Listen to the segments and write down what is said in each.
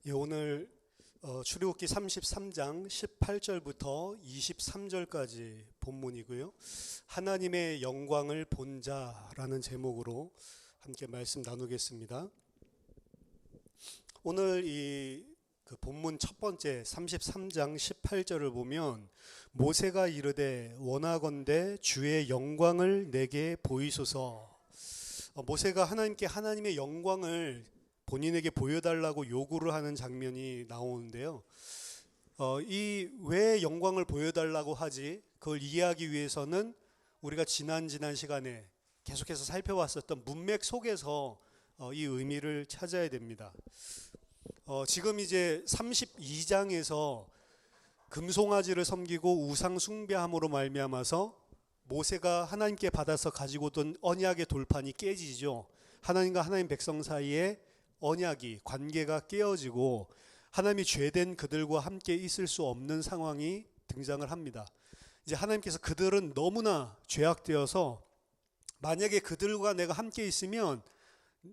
예, 오늘 출애굽기 33장 18절부터 23절까지 본문이고요. 하나님의 영광을 본 자라는 제목으로 함께 말씀 나누겠습니다. 오늘 그 본문 첫 번째 33장 18절을 보면 모세가 이르되 원하건대 주의 영광을 내게 보이소서. 모세가 하나님께 하나님의 영광을 본인에게 보여달라고 요구를 하는 장면이 나오는데요. 이 왜 영광을 보여달라고 하지? 그걸 이해하기 위해서는 우리가 지난 시간에 계속해서 살펴왔었던 문맥 속에서 이 의미를 찾아야 됩니다. 지금 이제 32장에서 금송아지를 섬기고 우상 숭배함으로 말미암아서 모세가 하나님께 받아서 가지고 온 언약의 돌판이 깨지죠. 하나님과 하나님 백성 사이에 언약이 관계가 깨어지고 하나님이 죄된 그들과 함께 있을 수 없는 상황이 등장을 합니다. 이제 하나님께서 그들은 너무나 죄악되어서 만약에 그들과 내가 함께 있으면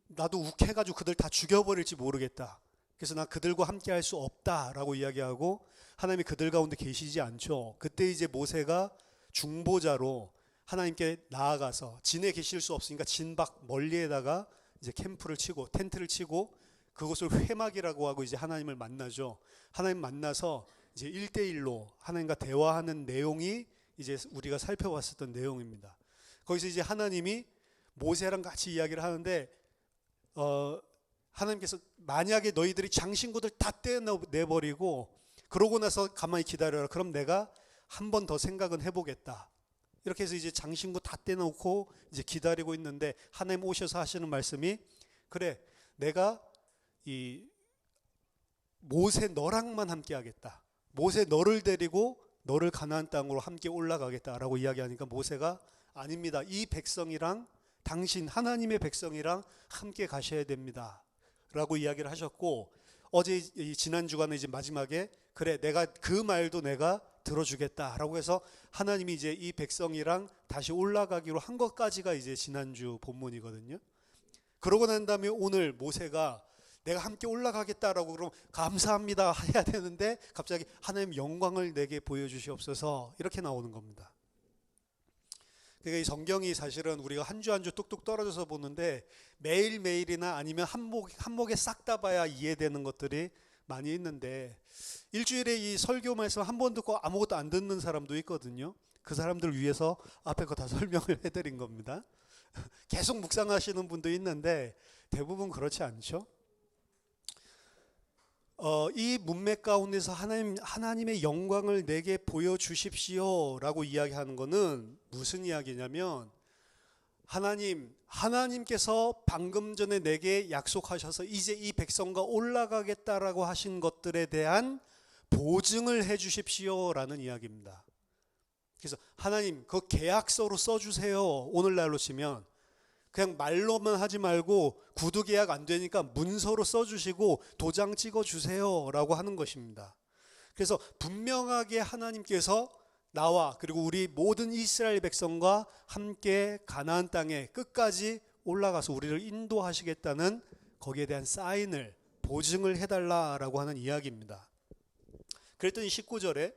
나도 욱해가지고 그들 다 죽여버릴지 모르겠다. 그래서 나 그들과 함께 할 수 없다라고 이야기하고 하나님이 그들 가운데 계시지 않죠. 그때 이제 모세가 중보자로 하나님께 나아가서 진에 계실 수 없으니까 진 밖 멀리에다가 이제 캠프를 치고 텐트를 치고 그곳을 회막이라고 하고 이제 하나님을 만나죠. 하나님 만나서 이제 1대1로 하나님과 대화하는 내용이 이제 우리가 살펴봤었던 내용입니다. 거기서 이제 하나님이 모세랑 같이 이야기를 하는데 하나님께서 만약에 너희들이 장신구들 다 떼어내버리고 그러고 나서 가만히 기다려라. 그럼 내가 한 번 더 생각은 해보겠다. 이렇게 해서 이제 장신구 다 떼놓고 이제 기다리고 있는데 하나님 오셔서 하시는 말씀이 그래 내가 이 모세 너랑만 함께 하겠다. 모세 너를 데리고 너를 가나안 땅으로 함께 올라가겠다라고 이야기하니까 모세가 아닙니다. 이 백성이랑 당신 하나님의 백성이랑 함께 가셔야 됩니다. 라고 이야기를 하셨고 어제 지난 주간에 이제 마지막에 그래 내가 그 말도 내가 들어주겠다라고 해서 하나님이 이제 이 백성이랑 다시 올라가기로 한 것까지가 이제 지난주 본문이거든요. 그러고 난 다음에 오늘 모세가 내가 함께 올라가겠다라고 그럼 감사합니다 해야 되는데 갑자기 하나님 영광을 내게 보여주시옵소서 이렇게 나오는 겁니다. 그러니까 이 성경이 사실은 우리가 한 주 한 주 뚝뚝 떨어져서 보는데 매일매일이나 아니면 한목에 싹 다 봐야 이해되는 것들이 많이 있는데 일주일에 이 설교 말씀 한 번 듣고 아무것도 안 듣는 사람도 있거든요. 그 사람들을 위해서 앞에 거 다 설명을 해드린 겁니다. 계속 묵상하시는 분도 있는데 대부분 그렇지 않죠. 이 문맥 가운데서 하나님의 영광을 내게 보여주십시오 라고 이야기하는 것은 무슨 이야기냐면 하나님께서 방금 전에 내게 약속하셔서 이제 이 백성과 올라가겠다라고 하신 것들에 대한 보증을 해 주십시오 라는 이야기입니다. 그래서 하나님 그 계약서로 써주세요. 오늘날로 치면 그냥 말로만 하지 말고 구두 계약 안 되니까 문서로 써주시고 도장 찍어주세요 라고 하는 것입니다. 그래서 분명하게 하나님께서 나와 그리고 우리 모든 이스라엘 백성과 함께 가나안 땅에 끝까지 올라가서 우리를 인도하시겠다는 거기에 대한 사인을 보증을 해달라라고 하는 이야기입니다. 그랬더니 19절에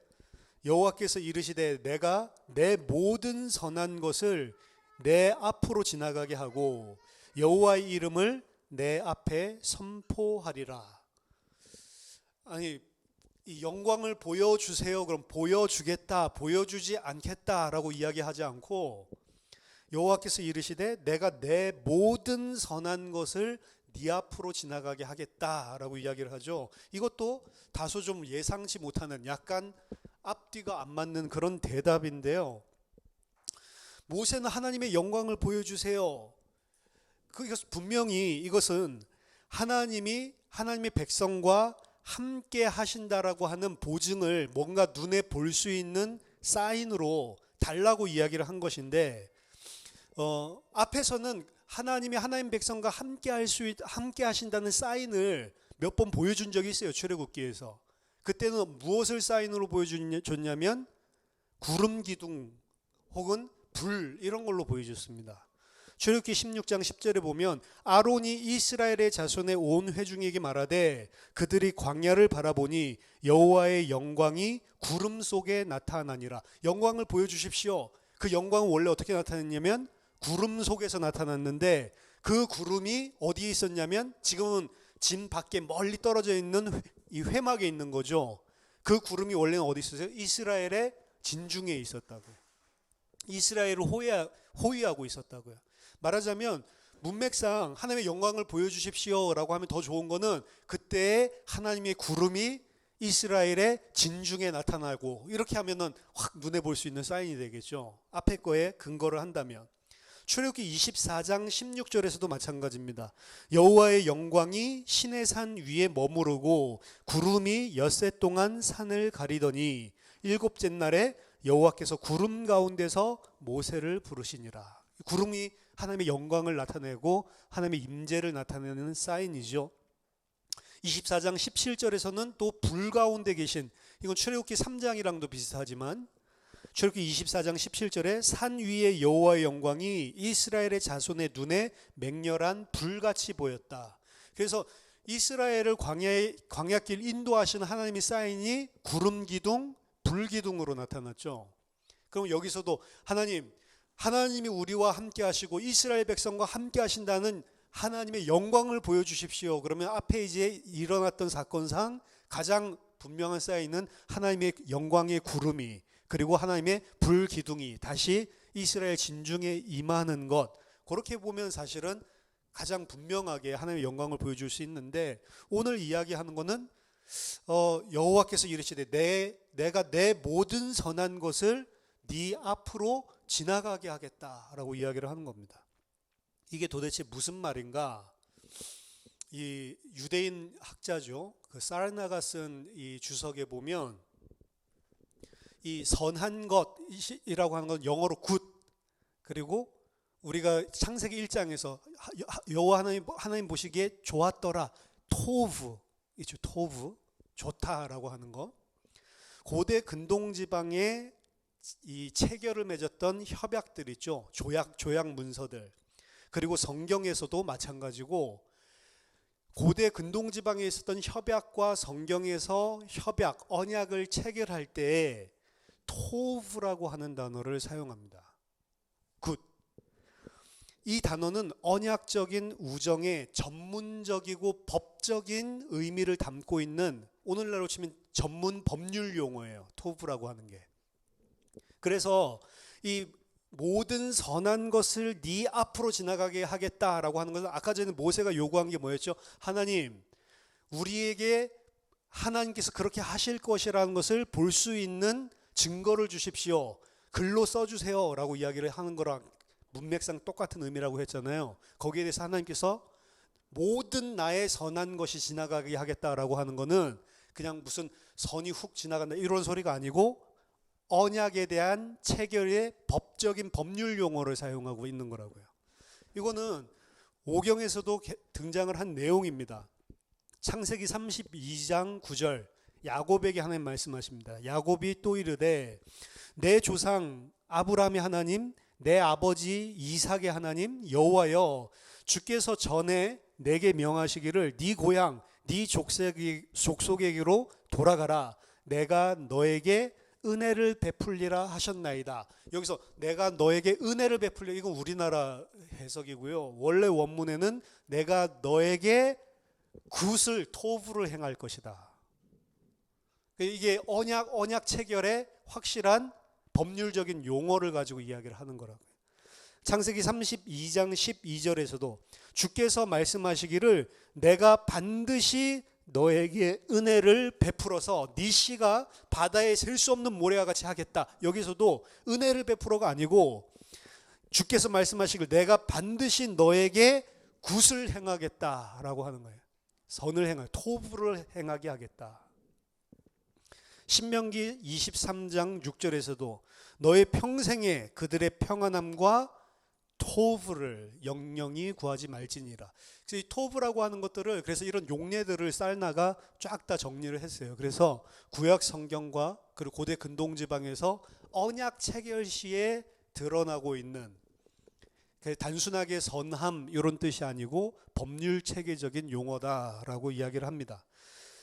여호와께서 이르시되 내가 내 모든 선한 것을 내 앞으로 지나가게 하고 여호와의 이름을 내 앞에 선포하리라. 아니 이 영광을 보여주세요. 그럼 보여주겠다, 보여주지 않겠다라고 이야기하지 않고 여호와께서 이르시되 내가 내 모든 선한 것을 네 앞으로 지나가게 하겠다라고 이야기를 하죠. 이것도 다소 좀 예상치 못하는 약간 앞뒤가 안 맞는 그런 대답인데요. 모세는 하나님의 영광을 보여주세요. 분명히 이것은 하나님이 하나님의 백성과 함께 하신다라고 하는 보증을 뭔가 눈에 볼 수 있는 사인으로 달라고 이야기를 한 것인데 앞에서는 하나님이 하나님 백성과 함께 하신다는 사인을 몇 번 보여준 적이 있어요. 출애굽기에서. 그때는 무엇을 사인으로 보여줬냐면 구름 기둥 혹은 불 이런 걸로 보여줬습니다. 출애굽기 16장 10절에 보면 아론이 이스라엘의 자손의 온 회중에게 말하되 그들이 광야를 바라보니 여호와의 영광이 구름 속에 나타나니라. 영광을 보여주십시오. 그 영광은 원래 어떻게 나타났냐면 구름 속에서 나타났는데 그 구름이 어디에 있었냐면 지금은 진 밖에 멀리 떨어져 있는 이 회막에 있는 거죠. 그 구름이 원래는 어디 있었어요? 이스라엘의 진중에 있었다고요. 이스라엘을 호위하고 있었다고요. 말하자면 문맥상 하나님의 영광을 보여주십시오 라고 하면 더 좋은 거는 그때 하나님의 구름이 이스라엘의 진중에 나타나고 이렇게 하면은 확 눈에 볼 수 있는 사인이 되겠죠. 앞에 거에 근거를 한다면. 출애굽기 24장 16절에서도 마찬가지입니다. 여호와의 영광이 시내산 위에 머무르고 구름이 엿새 동안 산을 가리더니 일곱째 날에 여호와께서 구름 가운데서 모세를 부르시니라. 구름이 하나님의 영광을 나타내고 하나님의 임재를 나타내는 사인이죠. 24장 17절에서는 또 불 가운데 계신, 이건 출애굽기 3장이랑도 비슷하지만 출애굽기 24장 17절에 산 위에 여호와의 영광이 이스라엘의 자손의 눈에 맹렬한 불같이 보였다. 그래서 이스라엘을 광야길 인도하시는 하나님의 사인이 구름 기둥, 불 기둥으로 나타났죠. 그럼 여기서도 하나님이 우리와 함께 하시고 이스라엘 백성과 함께 하신다는 하나님의 영광을 보여주십시오. 그러면 앞에 이제 일어났던 사건상 가장 분명한 사인은 하나님의 영광의 구름이 그리고 하나님의 불 기둥이 다시 이스라엘 진중에 임하는 것, 그렇게 보면 사실은 가장 분명하게 하나님의 영광을 보여줄 수 있는데, 오늘 이야기하는 것은 여호와께서 이르시되 내가 내 모든 선한 것을 네 앞으로 지나가게 하겠다라고 이야기를 하는 겁니다. 이게 도대체 무슨 말인가? 이 유대인 학자죠, 그 사르나가 쓴 이 주석에 보면 이 선한 것이라고 하는 건 영어로 good, 그리고 우리가 창세기 1장에서 여호와 하나님 보시기에 좋았더라, 토브, 이죠, 토브, 좋다라고 하는 거. 고대 근동 지방에 이 체결을 맺었던 협약들 있죠, 조약 문서들. 그리고 성경에서도 마찬가지고 고대 근동 지방에 있었던 협약과 성경에서 언약을 체결할 때에 토브라고 하는 단어를 사용합니다. 굿. 이 단어는 언약적인 우정의 전문적이고 법적인 의미를 담고 있는, 오늘날로 치면 전문 법률 용어예요, 토브라고 하는 게. 그래서 이 모든 선한 것을 네 앞으로 지나가게 하겠다라고 하는 것은 아까 전에 모세가 요구한 게 뭐였죠? 하나님, 우리에게 하나님께서 그렇게 하실 것이라는 것을 볼 수 있는 증거를 주십시오, 글로 써주세요 라고 이야기를 하는 거랑 문맥상 똑같은 의미라고 했잖아요. 거기에 대해서 하나님께서 모든 나의 선한 것이 지나가게 하겠다라고 하는 거는 그냥 무슨 선이 훅 지나간다 이런 소리가 아니고 언약에 대한 체결의 법적인 법률 용어를 사용하고 있는 거라고요. 이거는 오경에서도 등장을 한 내용입니다. 창세기 32장 9절, 야곱에게 하나님 말씀하십니다. 야곱이 또 이르되 내 조상 아브라함의 하나님, 내 아버지 이삭의 하나님 여호와여, 주께서 전에 내게 명하시기를 네 고향 네 족속에게로 돌아가라, 내가 너에게 은혜를 베풀리라 하셨나이다. 여기서 내가 너에게 은혜를 베풀리라, 이건 우리나라 해석이고요. 원래 원문에는 내가 너에게 굿을, 토부를 행할 것이다. 이게 언약 체결의 확실한 법률적인 용어를 가지고 이야기를 하는 거라고요. 창세기 32장 12절에서도 주께서 말씀하시기를 내가 반드시 너에게 은혜를 베풀어서 네 씨가 바다에 셀 수 없는 모래와 같이 하겠다. 여기서도 은혜를 베풀어가 아니고 주께서 말씀하시기를 내가 반드시 너에게 굿을 행하겠다라고 하는 거예요. 선을 행할, 토부를 행하게 하겠다. 신명기 23장 6절에서도 너의 평생에 그들의 평안함과 토브를 영영이 구하지 말지니라. 그래서 이 토브라고 하는 것들을, 그래서 이런 용례들을 사르나가 쫙 다 정리를 했어요. 그래서 구약 성경과 그리고 고대 근동 지방에서 언약 체결 시에 드러나고 있는 단순하게 선함 이런 뜻이 아니고 법률 체계적인 용어다라고 이야기를 합니다.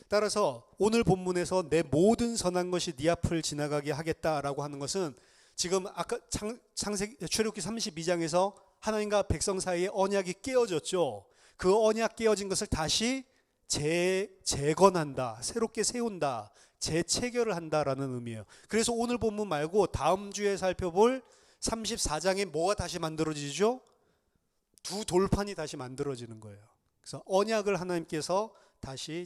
따라서 오늘 본문에서 내 모든 선한 것이 네 앞을 지나가게 하겠다라고 하는 것은 지금 아까 출애굽기 32장에서 하나님과 백성 사이에 언약이 깨어졌죠. 그 언약 깨어진 것을 다시 재건한다, 새롭게 세운다, 재체결을 한다라는 의미예요. 그래서 오늘 본문 말고 다음 주에 살펴볼 34장에 뭐가 다시 만들어지죠? 두 돌판이 다시 만들어지는 거예요. 그래서 언약을 하나님께서 다시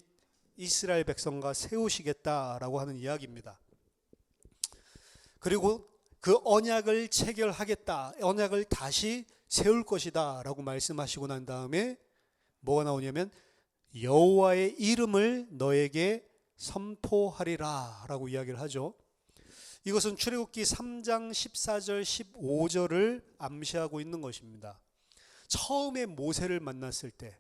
이스라엘 백성과 세우시겠다라고 하는 이야기입니다. 그리고 그 언약을 체결하겠다, 언약을 다시 세울 것이다 라고 말씀하시고 난 다음에 뭐가 나오냐면 여호와의 이름을 너에게 선포하리라 라고 이야기를 하죠. 이것은 출애굽기 3장 14절 15절을 암시하고 있는 것입니다. 처음에 모세를 만났을 때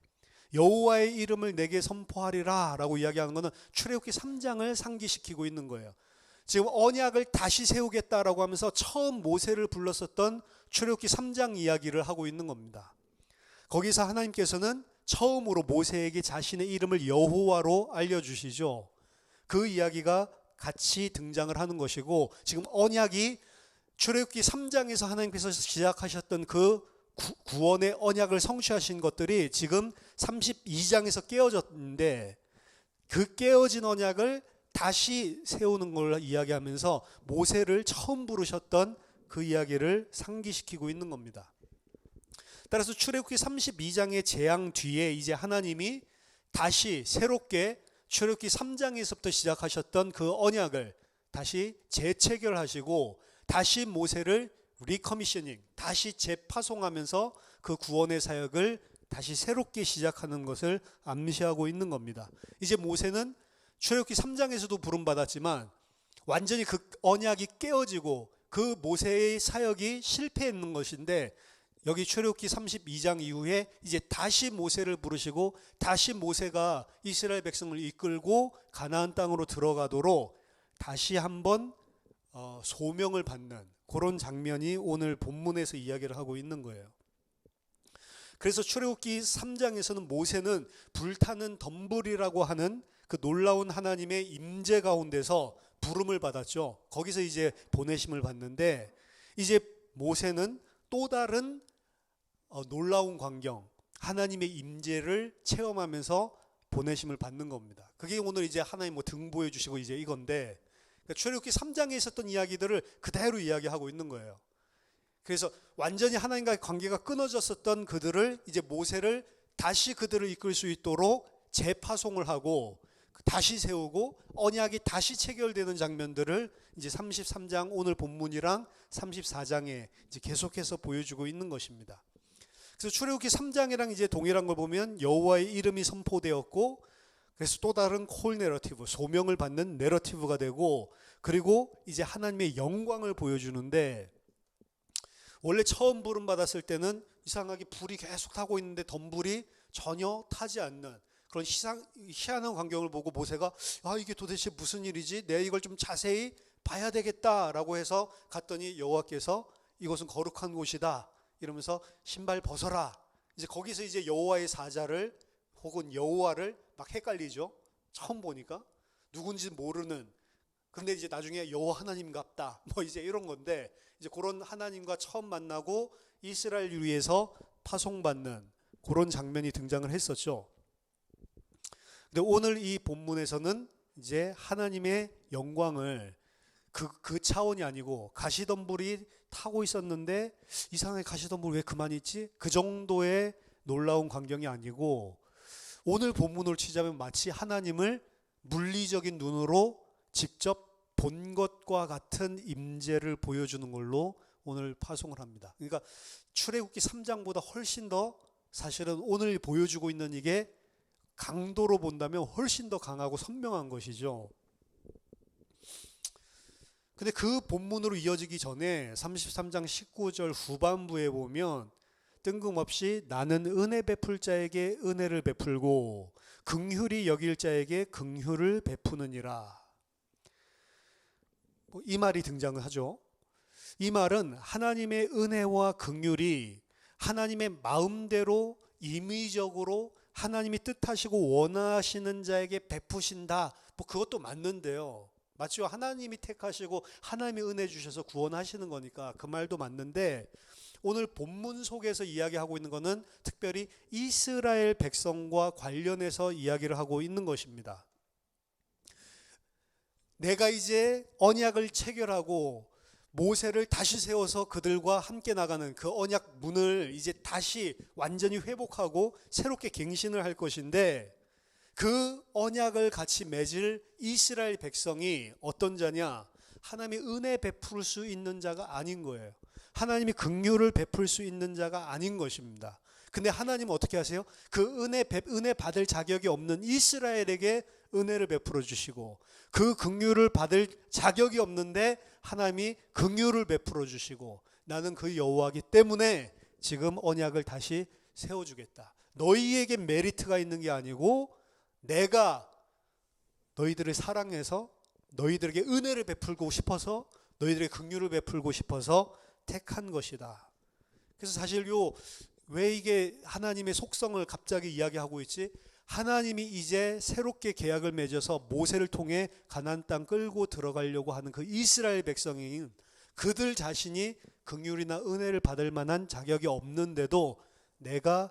여호와의 이름을 내게 선포하리라 라고 이야기하는 것은 출애굽기 3장을 상기시키고 있는 거예요. 지금 언약을 다시 세우겠다라고 하면서 처음 모세를 불렀었던 출애굽기 3장 이야기를 하고 있는 겁니다. 거기서 하나님께서는 처음으로 모세에게 자신의 이름을 여호와로 알려주시죠. 그 이야기가 같이 등장을 하는 것이고, 지금 언약이 출애굽기 3장에서 하나님께서 시작하셨던 그 구원의 언약을 성취하신 것들이 지금 32장에서 깨어졌는데, 그 깨어진 언약을 다시 세우는 걸 이야기하면서 모세를 처음 부르셨던 그 이야기를 상기시키고 있는 겁니다. 따라서 출애굽기 32장의 재앙 뒤에 이제 하나님이 다시 새롭게 출애굽기 3장에서부터 시작하셨던 그 언약을 다시 재체결하시고 다시 모세를 리커미셔닝, 다시 재파송하면서 그 구원의 사역을 다시 새롭게 시작하는 것을 암시하고 있는 겁니다. 이제 모세는 출애굽기 3장에서도 부름받았지만 완전히 그 언약이 깨어지고 그 모세의 사역이 실패했는 것인데, 여기 출애굽기 32장 이후에 이제 다시 모세를 부르시고 다시 모세가 이스라엘 백성을 이끌고 가나안 땅으로 들어가도록 다시 한번 소명을 받는 그런 장면이 오늘 본문에서 이야기를 하고 있는 거예요. 그래서 출애굽기 3장에서는 모세는 불타는 덤불이라고 하는 그 놀라운 하나님의 임재 가운데서 부름을 받았죠. 거기서 이제 보내심을 받는데, 이제 모세는 또 다른 놀라운 광경, 하나님의 임재를 체험하면서 보내심을 받는 겁니다. 그게 오늘 이제 하나님 등보해 주시고 이제 이건데, 그러니까 출애굽기 3장에 있었던 이야기들을 그대로 이야기하고 있는 거예요. 그래서 완전히 하나님과의 관계가 끊어졌었던 그들을, 이제 모세를 다시 그들을 이끌 수 있도록 재파송을 하고 다시 세우고 언약이 다시 체결되는 장면들을 이제 33장 오늘 본문이랑 34장에 이제 계속해서 보여주고 있는 것입니다. 그래서 출애굽기 3장이랑 이제 동일한 걸 보면 여호와의 이름이 선포되었고, 그래서 또 다른 콜 내러티브, 소명을 받는 내러티브가 되고, 그리고 이제 하나님의 영광을 보여주는데, 원래 처음 부름 받았을 때는 이상하게 불이 계속 타고 있는데 덤불이 전혀 타지 않는 그런 희한한 광경을 보고 모세가 이게 도대체 무슨 일이지? 내가 이걸 좀 자세히 봐야 되겠다라고 해서 갔더니 여호와께서 이곳은 거룩한 곳이다 이러면서 신발 벗어라. 이제 거기서 이제 여호와의 사자를 혹은 여호와를 막 헷갈리죠. 처음 보니까 누군지 모르는, 근데 이제 나중에 여호와 하나님 같다 뭐 이제 이런 건데, 이제 그런 하나님과 처음 만나고 이스라엘 위에서 파송받는 그런 장면이 등장을 했었죠. 근데 오늘 이 본문에서는 이제 하나님의 영광을 그 차원이 아니고, 가시덤불이 타고 있었는데 이상하게 가시덤불 왜 그만 있지? 그 정도의 놀라운 광경이 아니고, 오늘 본문을 치자면 마치 하나님을 물리적인 눈으로 직접 본 것과 같은 임재를 보여주는 걸로 오늘 파송을 합니다. 그러니까 출애굽기 3장보다 훨씬 더 사실은 오늘 보여주고 있는 이게 강도로 본다면 훨씬 더 강하고 선명한 것이죠. 근데 그 본문으로 이어지기 전에 33장 19절 후반부에 보면 뜬금없이 나는 은혜 베풀 자에게 은혜를 베풀고 긍휼히 여길 자에게 긍휼을 베푸느니라. 이 말이 등장을 하죠. 이 말은 하나님의 은혜와 긍휼이 하나님의 마음대로 임의적으로 하나님이 뜻하시고 원하시는 자에게 베푸신다. 뭐 그것도 맞는데요. 맞죠? 하나님이 택하시고 하나님이 은혜 주셔서 구원하시는 거니까 그 말도 맞는데, 오늘 본문 속에서 이야기하고 있는 것은 특별히 이스라엘 백성과 관련해서 이야기를 하고 있는 것입니다. 내가 이제 언약을 체결하고 모세를 다시 세워서 그들과 함께 나가는 그 언약 문을 이제 다시 완전히 회복하고 새롭게 갱신을 할 것인데, 그 언약을 같이 맺을 이스라엘 백성이 어떤 자냐? 하나님이 은혜 베풀 수 있는 자가 아닌 거예요. 하나님이 긍휼을 베풀 수 있는 자가 아닌 것입니다. 근데 하나님은 어떻게 하세요? 그 은혜 받을 자격이 없는 이스라엘에게 은혜를 베풀어 주시고, 그 긍휼을 받을 자격이 없는데 하나님이 긍휼을 베풀어 주시고, 나는 그 여호와이기 때문에 지금 언약을 다시 세워주겠다. 너희에게 메리트가 있는 게 아니고 내가 너희들을 사랑해서 너희들에게 은혜를 베풀고 싶어서, 너희들에게 긍휼을 베풀고 싶어서 택한 것이다. 그래서 사실 왜 이게 하나님의 속성을 갑자기 이야기하고 있지? 하나님이 이제 새롭게 계약을 맺어서 모세를 통해 가나안 땅 끌고 들어가려고 하는 그 이스라엘 백성인 그들 자신이 긍휼이나 은혜를 받을 만한 자격이 없는데도 내가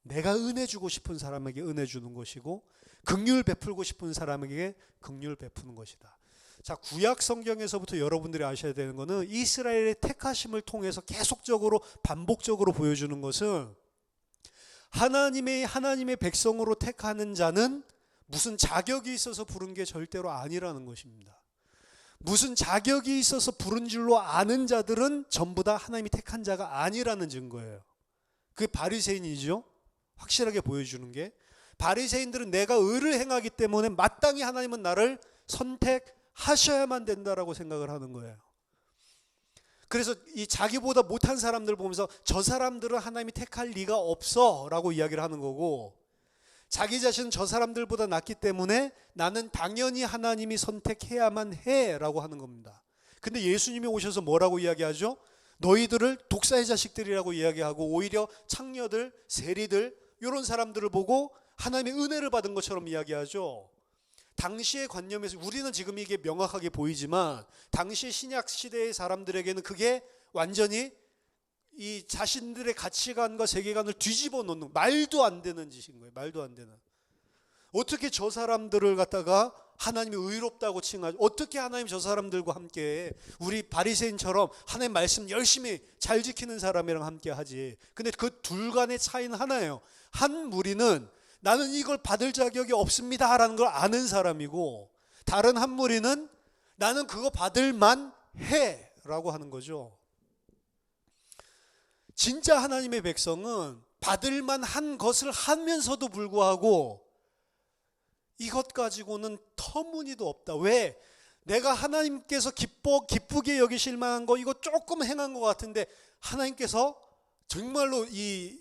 은혜 주고 싶은 사람에게 은혜 주는 것이고, 긍휼 베풀고 싶은 사람에게 긍휼 베푸는 것이다. 자, 구약 성경에서부터 여러분들이 아셔야 되는 것은 이스라엘의 택하심을 통해서 계속적으로 반복적으로 보여주는 것은, 하나님의 백성으로 택하는 자는 무슨 자격이 있어서 부른 게 절대로 아니라는 것입니다. 무슨 자격이 있어서 부른 줄로 아는 자들은 전부 다 하나님이 택한 자가 아니라는 증거예요. 그게 바리새인이죠. 확실하게 보여주는 게, 바리새인들은 내가 의를 행하기 때문에 마땅히 하나님은 나를 선택하셔야만 된다라고 생각을 하는 거예요. 그래서 이 자기보다 못한 사람들 보면서 저 사람들은 하나님이 택할 리가 없어 라고 이야기를 하는 거고, 자기 자신은 저 사람들보다 낫기 때문에 나는 당연히 하나님이 선택해야만 해 라고 하는 겁니다. 근데 예수님이 오셔서 뭐라고 이야기하죠? 너희들을 독사의 자식들이라고 이야기하고, 오히려 창녀들, 세리들 이런 사람들을 보고 하나님의 은혜를 받은 것처럼 이야기하죠. 당시의 관념에서 우리는 지금 이게 명확하게 보이지만, 당시 신약 시대의 사람들에게는 그게 완전히 이 자신들의 가치관과 세계관을 뒤집어 놓는, 말도 안 되는 짓인 거예요. 말도 안 되는. 어떻게 저 사람들을 갖다가 하나님이 의롭다고 칭하죠? 어떻게 하나님 저 사람들과 함께, 우리 바리새인처럼 하나님 말씀 열심히 잘 지키는 사람이랑 함께 하지. 근데 그 둘 간의 차이는 하나예요. 한 무리는 나는 이걸 받을 자격이 없습니다 라는 걸 아는 사람이고, 다른 한 무리는 나는 그거 받을 만해 라고 하는 거죠. 진짜 하나님의 백성은 받을 만한 것을 하면서도 불구하고 이것 가지고는 터무니도 없다. 왜? 내가 하나님께서 기쁘게 여기실 만한 거 이거 조금 행한 것 같은데 하나님께서 정말로 이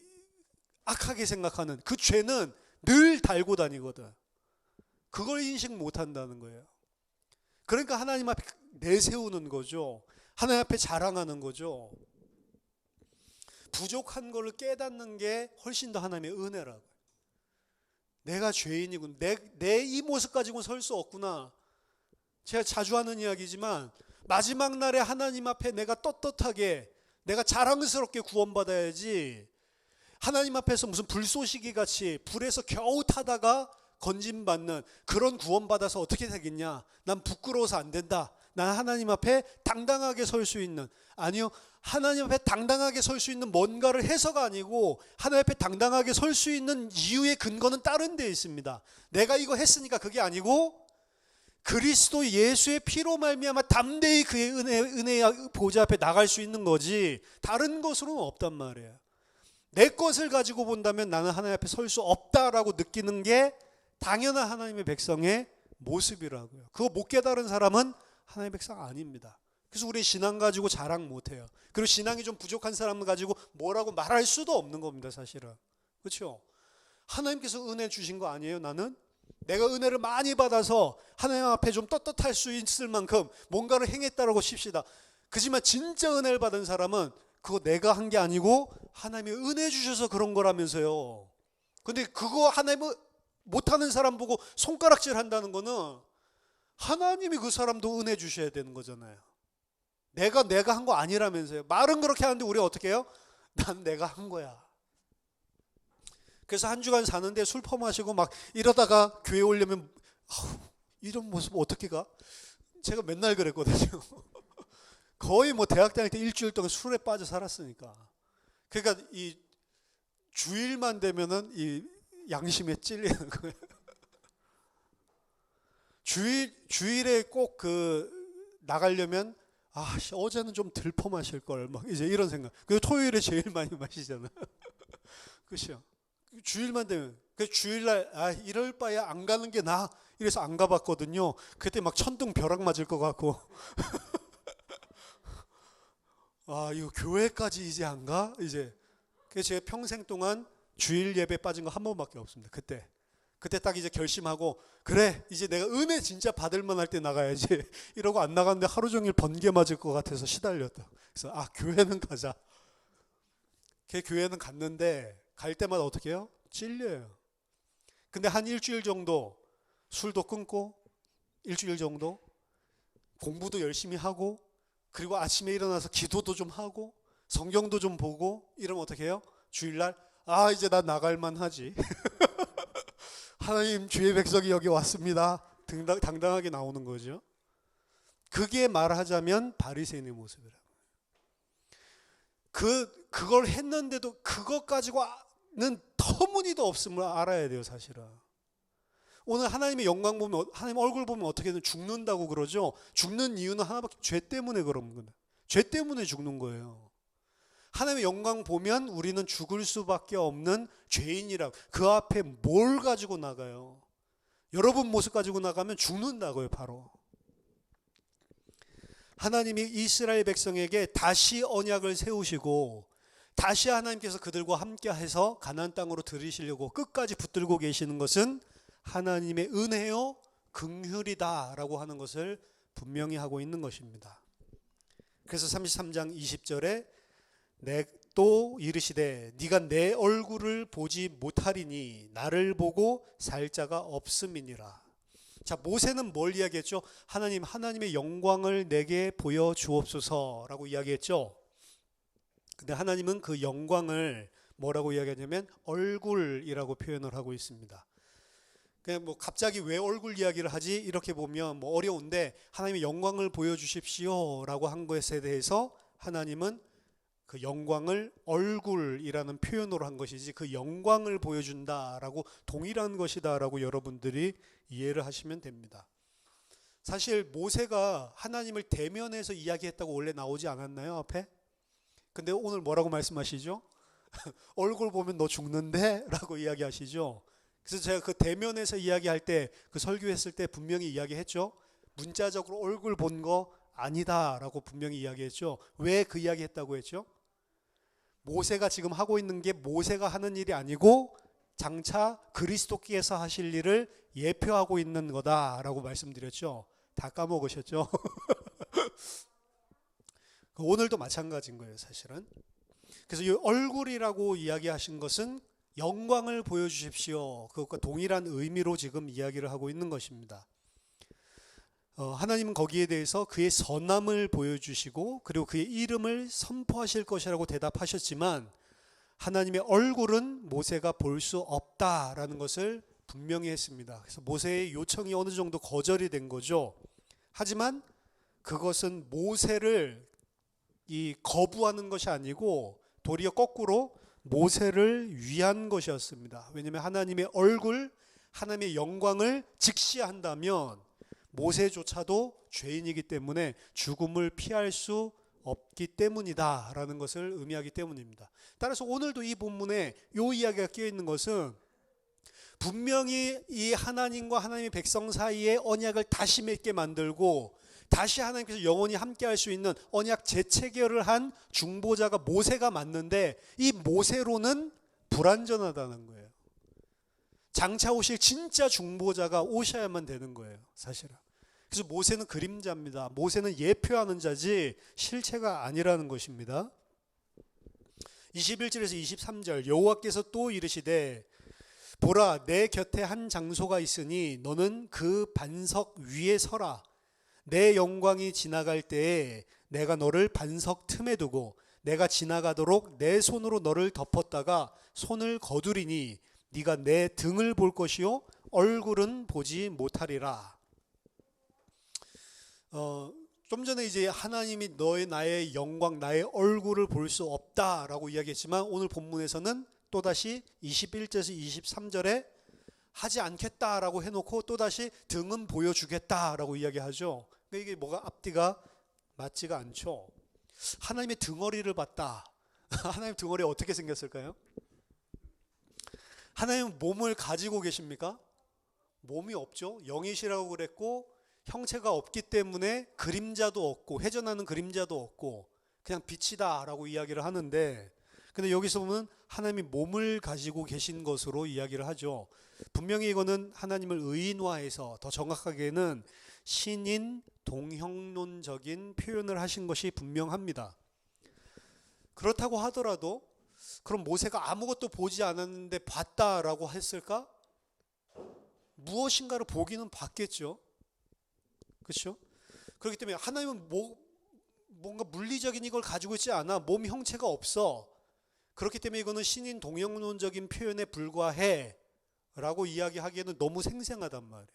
악하게 생각하는 그 죄는 늘 달고 다니거든. 그걸 인식 못한다는 거예요. 그러니까 하나님 앞에 내세우는 거죠. 하나님 앞에 자랑하는 거죠. 부족한 걸 깨닫는 게 훨씬 더 하나님의 은혜라고. 내가 죄인이군. 내 이 모습 가지고는 설 수 없구나. 제가 자주 하는 이야기지만, 마지막 날에 하나님 앞에 내가 떳떳하게, 내가 자랑스럽게 구원받아야지, 하나님 앞에서 무슨 불쏘시개 같이 불에서 겨우 타다가 건짐받는 그런 구원받아서 어떻게 되겠냐. 난 부끄러워서 안 된다. 난 하나님 앞에 당당하게 설 수 있는, 아니요, 하나님 앞에 당당하게 설 수 있는 뭔가를 해서가 아니고, 하나님 앞에 당당하게 설 수 있는 이유의 근거는 다른 데 있습니다. 내가 이거 했으니까 그게 아니고, 그리스도 예수의 피로 말미암아 담대히 그의 은혜의 보좌 앞에 나갈 수 있는 거지, 다른 것으로는 없단 말이에요. 내 것을 가지고 본다면 나는 하나님 앞에 설 수 없다라고 느끼는 게 당연한 하나님의 백성의 모습이라고요. 그거 못 깨달은 사람은 하나님의 백성 아닙니다. 그래서 우리 신앙 가지고 자랑 못해요. 그리고 신앙이 좀 부족한 사람을 가지고 뭐라고 말할 수도 없는 겁니다, 사실은. 그렇죠? 하나님께서 은혜 주신 거 아니에요, 나는? 내가 은혜를 많이 받아서 하나님 앞에 좀 떳떳할 수 있을 만큼 뭔가를 행했다라고 칩시다. 그렇지만 진짜 은혜를 받은 사람은 그거 내가 한 게 아니고 하나님이 은혜 주셔서 그런 거라면서요. 근데 그거 하나님은 못하는 사람 보고 손가락질 한다는 거는 하나님이 그 사람도 은혜 주셔야 되는 거잖아요. 내가 한 거 아니라면서요. 말은 그렇게 하는데 우리가 어떻게 해요? 난 내가 한 거야. 그래서 한 주간 사는데 술 퍼마시고 막 이러다가 교회 오려면 이런 모습 어떻게 가? 제가 맨날 그랬거든요. 거의 뭐 대학 다닐 때 일주일 동안 술에 빠져 살았으니까. 그러니까 이 주일만 되면은 이 양심에 찔리는 거예요. 주일에 꼭 그 나가려면 어제는 좀 덜 퍼마실 걸 막 이제 이런 생각. 그 토요일에 제일 많이 마시잖아요. 그렇죠? 주일만 되면 그 주일날 이럴 바에 안 가는 게 나아. 이래서 안 가봤거든요. 그때 막 천둥 벼락 맞을 것 같고 이거 교회까지 이제 안 가? 이제 그래서 제가 평생 동안 주일 예배 빠진 거 한 번밖에 없습니다. 그때 딱 이제 결심하고 그래 이제 내가 은혜 진짜 받을 만할 때 나가야지 이러고 안 나갔는데 하루 종일 번개 맞을 것 같아서 시달렸다. 그래서 교회는 가자. 그 교회는 갔는데 갈 때마다 어떻게 해요? 찔려요. 근데 한 일주일 정도 술도 끊고 일주일 정도 공부도 열심히 하고 그리고 아침에 일어나서 기도도 좀 하고 성경도 좀 보고 이러면 어떻게 해요? 주일날 이제 나 나갈만 하지. 하나님 주의 백성이 여기 왔습니다. 당당하게 나오는 거죠. 그게 말하자면 바리새인의 모습이라고. 그걸 했는데도 그것 가지고는 터무니도 없음을 알아야 돼요, 사실은. 오늘 하나님의 영광 보면 하나님 얼굴 보면 어떻게든 죽는다고 그러죠. 죽는 이유는 하나밖에 죄 때문에 그런 거예요. 죄 때문에 죽는 거예요. 하나님의 영광 보면 우리는 죽을 수밖에 없는 죄인이라고. 그 앞에 뭘 가지고 나가요? 여러분 모습 가지고 나가면 죽는다고요, 바로. 하나님이 이스라엘 백성에게 다시 언약을 세우시고 다시 하나님께서 그들과 함께 해서 가나안 땅으로 들이시려고 끝까지 붙들고 계시는 것은 하나님의 은혜요 긍휼이다라고 하는 것을 분명히 하고 있는 것입니다. 그래서 33장 20절에 또 이르시되 네가 내 얼굴을 보지 못하리니 나를 보고 살 자가 없음이니라. 자, 모세는 뭘 이야기했죠? 하나님의 영광을 내게 보여주옵소서라고 이야기했죠. 근데 하나님은 그 영광을 뭐라고 이야기하냐면 얼굴이라고 표현을 하고 있습니다. 그냥 뭐 갑자기 왜 얼굴 이야기를 하지? 이렇게 보면 뭐 어려운데 하나님의 영광을 보여주십시오라고 한 것에 대해서 하나님은 그 영광을 얼굴이라는 표현으로 한 것이지 그 영광을 보여준다라고 동일한 것이다라고 여러분들이 이해를 하시면 됩니다. 사실 모세가 하나님을 대면해서 이야기했다고 원래 나오지 않았나요, 앞에? 근데 오늘 뭐라고 말씀하시죠? 얼굴 보면 너 죽는데? 라고 이야기하시죠. 그래서 제가 그 대면에서 이야기할 때 그 설교했을 때 분명히 이야기했죠. 문자적으로 얼굴 본 거 아니다라고 분명히 이야기했죠. 왜 그 이야기했다고 했죠? 모세가 지금 하고 있는 게 모세가 하는 일이 아니고 장차 그리스도께서 하실 일을 예표하고 있는 거다라고 말씀드렸죠. 다 까먹으셨죠? 오늘도 마찬가지인 거예요, 사실은. 그래서 이 얼굴이라고 이야기하신 것은 영광을 보여주십시오. 그것과 동일한 의미로 지금 이야기를 하고 있는 것입니다. 하나님은 거기에 대해서 그의 선함을 보여주시고 그리고 그의 이름을 선포하실 것이라고 대답하셨지만 하나님의 얼굴은 모세가 볼 수 없다라는 것을 분명히 했습니다. 그래서 모세의 요청이 어느 정도 거절이 된 거죠. 하지만 그것은 모세를 거부하는 것이 아니고 도리어 거꾸로 모세를 위한 것이었습니다. 왜냐하면 하나님의 얼굴, 하나님의 영광을 직시한다면 모세조차도 죄인이기 때문에 죽음을 피할 수 없기 때문이다 라는 것을 의미하기 때문입니다. 따라서 오늘도 이 본문에 이 이야기가 끼어 있는 것은 분명히 이 하나님과 하나님의 백성 사이의 언약을 다시 맺게 만들고 다시 하나님께서 영원히 함께 할 수 있는 언약 재체결을 한 중보자가 모세가 맞는데 이 모세로는 불완전하다는 거예요. 장차 오실 진짜 중보자가 오셔야만 되는 거예요, 사실은. 그래서 모세는 그림자입니다. 모세는 예표하는 자지 실체가 아니라는 것입니다. 21절에서 23절 여호와께서 또 이르시되 보라 내 곁에 한 장소가 있으니 너는 그 반석 위에 서라. 내 영광이 지나갈 때에 내가 너를 반석 틈에 두고 내가 지나가도록 내 손으로 너를 덮었다가 손을 거두리니 네가 내 등을 볼 것이요 얼굴은 보지 못하리라. 좀 전에 이제 하나님이 나의 영광, 나의 얼굴을 볼 수 없다라고 이야기했지만 오늘 본문에서는 또다시 21절에서 23절에 하지 않겠다라고 해놓고 또다시 등은 보여주겠다라고 이야기하죠. 이게 뭐가 앞뒤가 맞지가 않죠. 하나님의 등허리를 봤다. 하나님 등허리 어떻게 생겼을까요? 하나님은 몸을 가지고 계십니까? 몸이 없죠. 영이시라고 그랬고 형체가 없기 때문에 그림자도 없고 회전하는 그림자도 없고 그냥 빛이다 라고 이야기를 하는데, 근데 여기서 보면 하나님이 몸을 가지고 계신 것으로 이야기를 하죠. 분명히 이거는 하나님을 의인화해서 더 정확하게는 신인 동형론적인 표현을 하신 것이 분명합니다. 그렇다고 하더라도 그럼 모세가 아무것도 보지 않았는데 봤다라고 했을까? 무엇인가를 보기는 봤겠죠. 그렇죠? 그렇기 때문에 하나님은 뭔가 물리적인 이걸 가지고 있지 않아. 몸 형체가 없어. 그렇기 때문에 이거는 신인 동형론적인 표현에 불과해 라고 이야기하기에는 너무 생생하단 말이에요.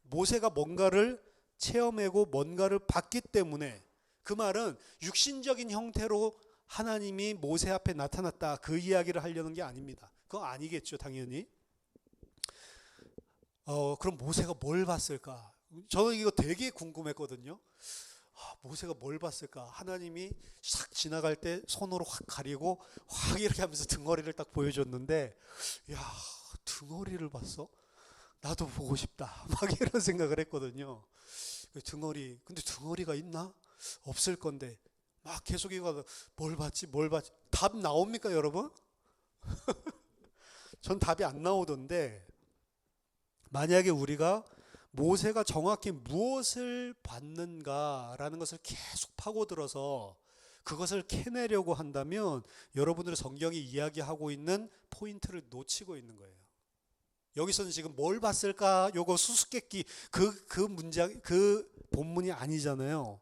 모세가 뭔가를 체험하고 뭔가를 봤기 때문에, 그 말은 육신적인 형태로 하나님이 모세 앞에 나타났다 그 이야기를 하려는 게 아닙니다. 그건 아니겠죠 당연히. 그럼 모세가 뭘 봤을까? 저는 이거 되게 궁금했거든요. 모세가 뭘 봤을까? 하나님이 싹 지나갈 때 손으로 확 가리고 확 이렇게 하면서 등허리를 딱 보여줬는데, 야, 등허리를 봤어? 나도 보고 싶다. 막 이런 생각을 했거든요. 등허리, 근데 등허리가 있나? 없을 건데 막 계속 이거 뭘 봤지? 답 나옵니까 여러분? 전 답이 안 나오던데, 만약에 우리가 모세가 정확히 무엇을 봤는가라는 것을 계속 파고들어서 그것을 캐내려고 한다면 여러분들의 성경이 이야기하고 있는 포인트를 놓치고 있는 거예요. 여기서는 지금 뭘 봤을까? 요거 수수께끼 그 문장, 그 본문이 아니잖아요.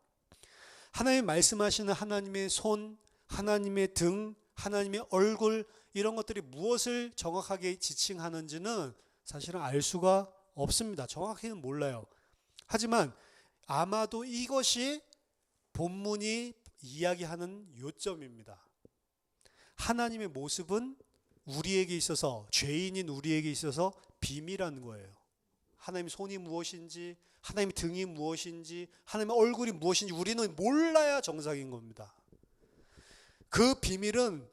하나님 말씀하시는 하나님의 손, 하나님의 등, 하나님의 얼굴, 이런 것들이 무엇을 정확하게 지칭하는지는 사실은 알 수가 없습니다. 정확히는 몰라요. 하지만 아마도 이것이 본문이 이야기하는 요점입니다. 하나님의 모습은 우리에게 있어서, 죄인인 우리에게 있어서 비밀한 거예요. 하나님의 손이 무엇인지, 하나님의 등이 무엇인지, 하나님의 얼굴이 무엇인지 우리는 몰라야 정상인 겁니다. 그 비밀은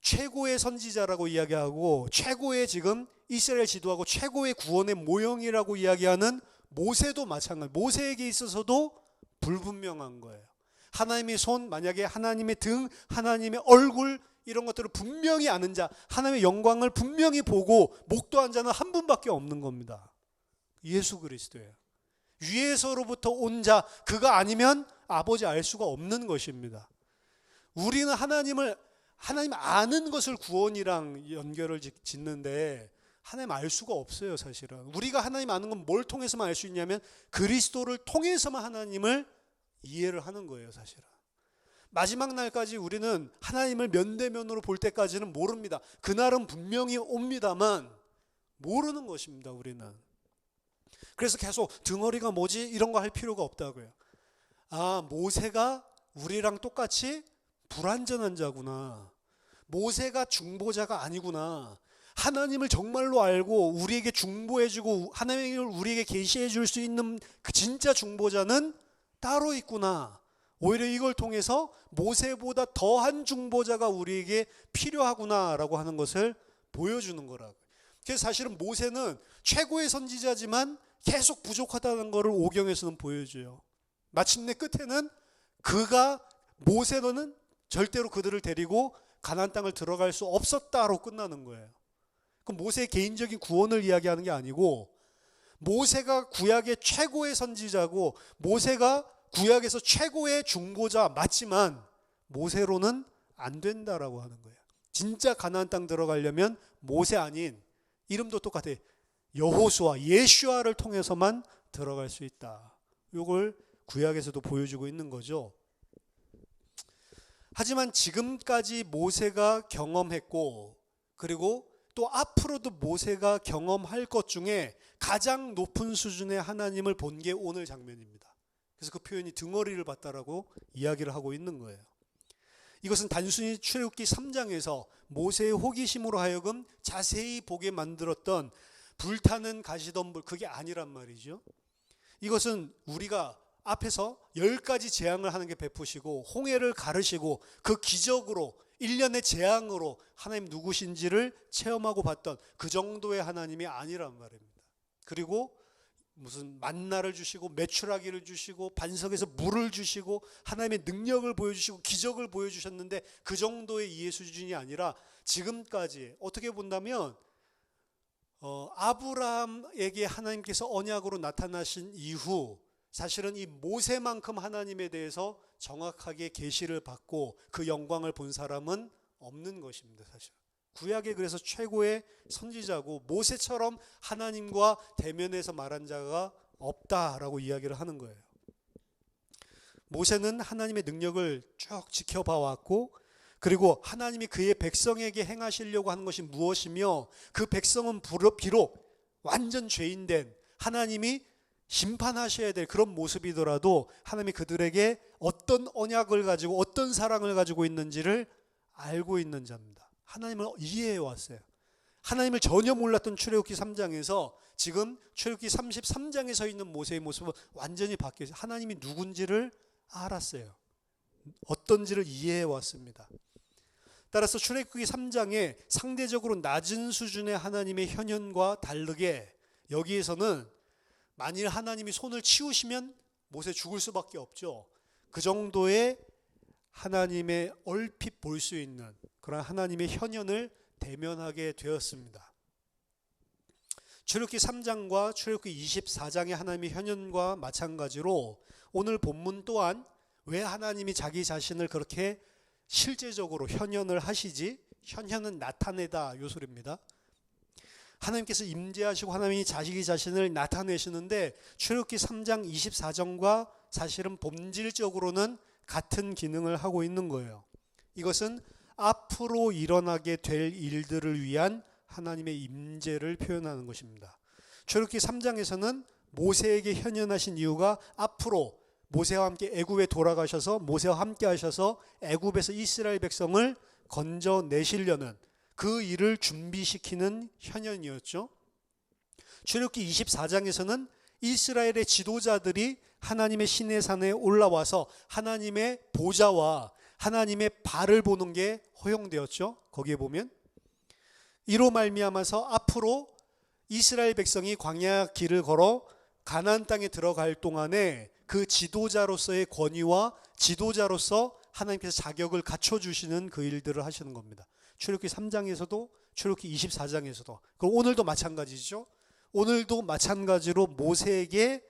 최고의 선지자라고 이야기하고 최고의 지금 이스라엘 지도하고 최고의 구원의 모형이라고 이야기하는 모세도 마찬가지. 모세에게 있어서도 불분명한 거예요. 하나님의 손, 만약에 하나님의 등, 하나님의 얼굴, 이런 것들을 분명히 아는 자, 하나님의 영광을 분명히 보고 목도한 자는 한 분밖에 없는 겁니다. 예수 그리스도예요. 위에서로부터 온 자, 그가 아니면 아버지 알 수가 없는 것입니다. 우리는 하나님 아는 것을 구원이랑 연결을 짓는데 하나님 알 수가 없어요. 사실은 우리가 하나님 아는 건 뭘 통해서만 알 수 있냐면 그리스도를 통해서만 하나님을 이해를 하는 거예요. 사실은 마지막 날까지 우리는 하나님을 면대면으로 볼 때까지는 모릅니다. 그날은 분명히 옵니다만 모르는 것입니다. 우리는. 그래서 계속 등허리가 뭐지? 이런 거 할 필요가 없다고요. 모세가 우리랑 똑같이 불완전한 자구나. 모세가 중보자가 아니구나. 하나님을 정말로 알고 우리에게 중보해주고 하나님을 우리에게 계시해 줄 수 있는 그 진짜 중보자는 따로 있구나. 오히려 이걸 통해서 모세보다 더한 중보자가 우리에게 필요하구나라고 하는 것을 보여주는 거라고요. 그래서 사실은 모세는 최고의 선지자지만 계속 부족하다는 것을 오경에서는 보여줘요. 마침내 끝에는 모세는 절대로 그들을 데리고 가나안 땅을 들어갈 수 없었다로 끝나는 거예요. 그럼 모세의 개인적인 구원을 이야기하는 게 아니고, 모세가 구약의 최고의 선지자고 모세가 구약에서 최고의 중보자 맞지만 모세로는 안 된다라고 하는 거예요. 진짜 가나안 땅 들어가려면 모세 아닌, 이름도 똑같아, 여호수아, 예슈아를 통해서만 들어갈 수 있다. 이걸 구약에서도 보여주고 있는 거죠. 하지만 지금까지 모세가 경험했고, 그리고 또 앞으로도 모세가 경험할 것 중에 가장 높은 수준의 하나님을 본 게 오늘 장면입니다. 그래서 그 표현이 등어리를 봤다라고 이야기를 하고 있는 거예요. 이것은 단순히 출애굽기 3장에서 모세의 호기심으로 하여금 자세히 보게 만들었던 불타는 가시덤불, 그게 아니란 말이죠. 이것은 우리가 앞에서 10가지 재앙을 하는 게 베푸시고 홍해를 가르시고 그 기적으로 1년의 재앙으로 하나님 누구신지를 체험하고 봤던 그 정도의 하나님이 아니란 말입니다. 그리고 무슨 만나를 주시고 메추라기를 주시고 반석에서 물을 주시고 하나님의 능력을 보여주시고 기적을 보여주셨는데 그 정도의 이해 수준이 아니라 지금까지 어떻게 본다면 아브라함에게 하나님께서 언약으로 나타나신 이후 사실은 이 모세만큼 하나님에 대해서 정확하게 계시를 받고 그 영광을 본 사람은 없는 것입니다. 사실 구약에 그래서 최고의 선지자고 모세처럼 하나님과 대면해서 말한 자가 없다라고 이야기를 하는 거예요. 모세는 하나님의 능력을 쭉 지켜봐 왔고, 그리고 하나님이 그의 백성에게 행하시려고 하는 것이 무엇이며 그 백성은 비록 완전 죄인된 하나님이 심판하셔야 될 그런 모습이더라도 하나님이 그들에게 어떤 언약을 가지고 어떤 사랑을 가지고 있는지를 알고 있는 자입니다. 하나님을 이해해 왔어요. 하나님을 전혀 몰랐던 출애굽기 3장에서 지금 출애굽기 33장에 서 있는 모세의 모습은 완전히 바뀌어서 하나님이 누군지를 알았어요. 어떤지를 이해해 왔습니다. 따라서 출애굽기 3장에 상대적으로 낮은 수준의 하나님의 현현과 다르게 여기에서는 만일 하나님이 손을 치우시면 모세 죽을 수밖에 없죠. 그 정도의 하나님의 얼핏 볼 수 있는 그런 하나님의 현현을 대면하게 되었습니다. 출애굽기 3장과 출애굽기 24장의 하나님의 현현과 마찬가지로 오늘 본문 또한 왜 하나님이 자기 자신을 그렇게 실제적으로 현현을 하시지? 현현은 나타내다 요 소리입니다. 하나님께서 임재하시고 하나님이 자기 자신을 나타내시는데 출애굽기 3장 24절과 사실은 본질적으로는 같은 기능을 하고 있는 거예요. 이것은 앞으로 일어나게 될 일들을 위한 하나님의 임재를 표현하는 것입니다. 출애굽기 3장에서는 모세에게 현현하신 이유가 앞으로 모세와 함께 애굽에 돌아가셔서 모세와 함께 하셔서 애굽에서 이스라엘 백성을 건져내시려는 그 일을 준비시키는 현현이었죠. 출애굽기 24장에서는 이스라엘의 지도자들이 하나님의 시내산에 올라와서 하나님의 보좌와 하나님의 발을 보는 게 허용되었죠. 거기에 보면 이로 말미암아서 앞으로 이스라엘 백성이 광야 길을 걸어 가나안 땅에 들어갈 동안에 그 지도자로서의 권위와 지도자로서 하나님께서 자격을 갖춰주시는 그 일들을 하시는 겁니다. 출애굽기 3장에서도 출애굽기 24장에서도 그럼 오늘도 마찬가지죠. 오늘도 마찬가지로 모세에게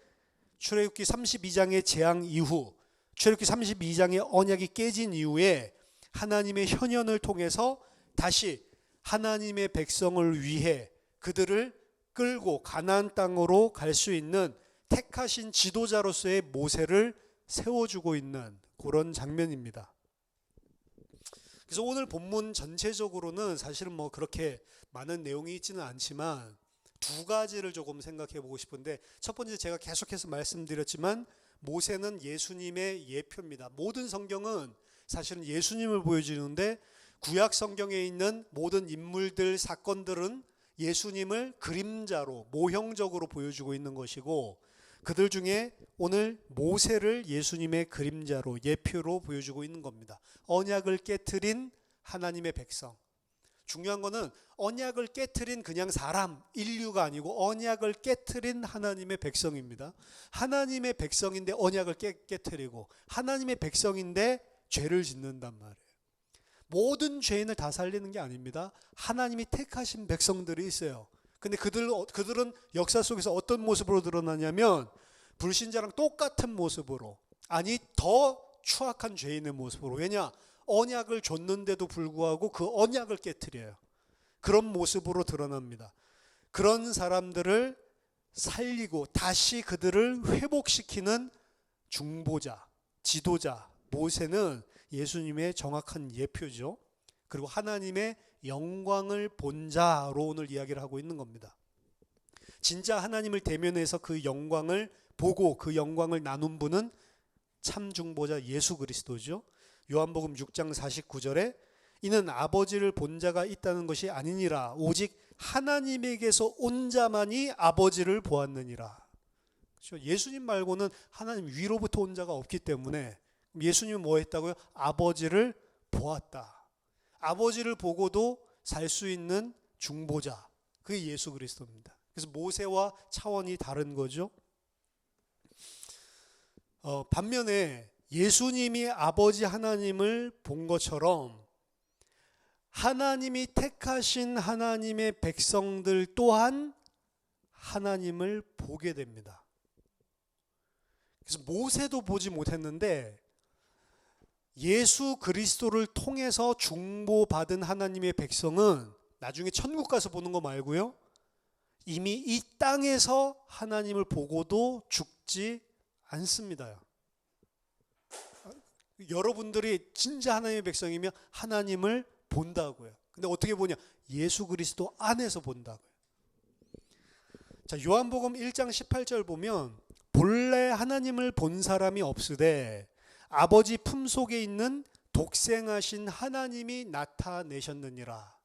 출애굽기 32장의 재앙 이후 출애굽기 32장의 언약이 깨진 이후에 하나님의 현현을 통해서 다시 하나님의 백성을 위해 그들을 끌고 가나안 땅으로 갈 수 있는 택하신 지도자로서의 모세를 세워주고 있는 그런 장면입니다. 그래서 오늘 본문 전체적으로는 사실은 뭐 그렇게 많은 내용이 있지는 않지만 두 가지를 조금 생각해 보고 싶은데, 첫 번째 제가 계속해서 말씀드렸지만 모세는 예수님의 예표입니다. 모든 성경은 사실은 예수님을 보여주는데 구약 성경에 있는 모든 인물들, 사건들은 예수님을 그림자로 모형적으로 보여주고 있는 것이고, 그들 중에 오늘 모세를 예수님의 그림자로 예표로 보여주고 있는 겁니다. 언약을 깨트린 하나님의 백성. 중요한 거는 언약을 깨트린 그냥 사람, 인류가 아니고 언약을 깨트린 하나님의 백성입니다. 하나님의 백성인데 언약을 깨트리고 하나님의 백성인데 죄를 짓는단 말이에요. 모든 죄인을 다 살리는 게 아닙니다. 하나님이 택하신 백성들이 있어요. 근데 그들은 역사 속에서 어떤 모습으로 드러나냐면 불신자랑 똑같은 모습으로, 아니 더 추악한 죄인의 모습으로. 왜냐? 언약을 줬는데도 불구하고 그 언약을 깨트려요. 그런 모습으로 드러납니다. 그런 사람들을 살리고 다시 그들을 회복시키는 중보자, 지도자, 모세는 예수님의 정확한 예표죠. 그리고 하나님의 영광을 본 자로 오늘 이야기를 하고 있는 겁니다. 진짜 하나님을 대면해서 그 영광을 보고 그 영광을 나눈 분은 참 중보자 예수 그리스도죠. 요한복음 6장 49절에 이는 아버지를 본 자가 있다는 것이 아니니라 오직 하나님에게서 온 자만이 아버지를 보았느니라. 그렇죠? 예수님 말고는 하나님 위로부터 온 자가 없기 때문에 예수님은 뭐 했다고요? 아버지를 보았다. 아버지를 보고도 살 수 있는 중보자, 그게 예수 그리스도입니다. 그래서 모세와 차원이 다른 거죠. 반면에 예수님이 아버지 하나님을 본 것처럼 하나님이 택하신 하나님의 백성들 또한 하나님을 보게 됩니다. 그래서 모세도 보지 못했는데 예수 그리스도를 통해서 중보받은 하나님의 백성은 나중에 천국 가서 보는 거 말고요, 이미 이 땅에서 하나님을 보고도 죽지 않습니다. 여러분들이 진짜 하나님의 백성이면 하나님을 본다고요. 근데 어떻게 보냐? 예수 그리스도 안에서 본다고요. 자, 요한복음 1장 18절 보면 본래 하나님을 본 사람이 없으되 아버지 품속에 있는 독생하신 하나님이 나타내셨느니라.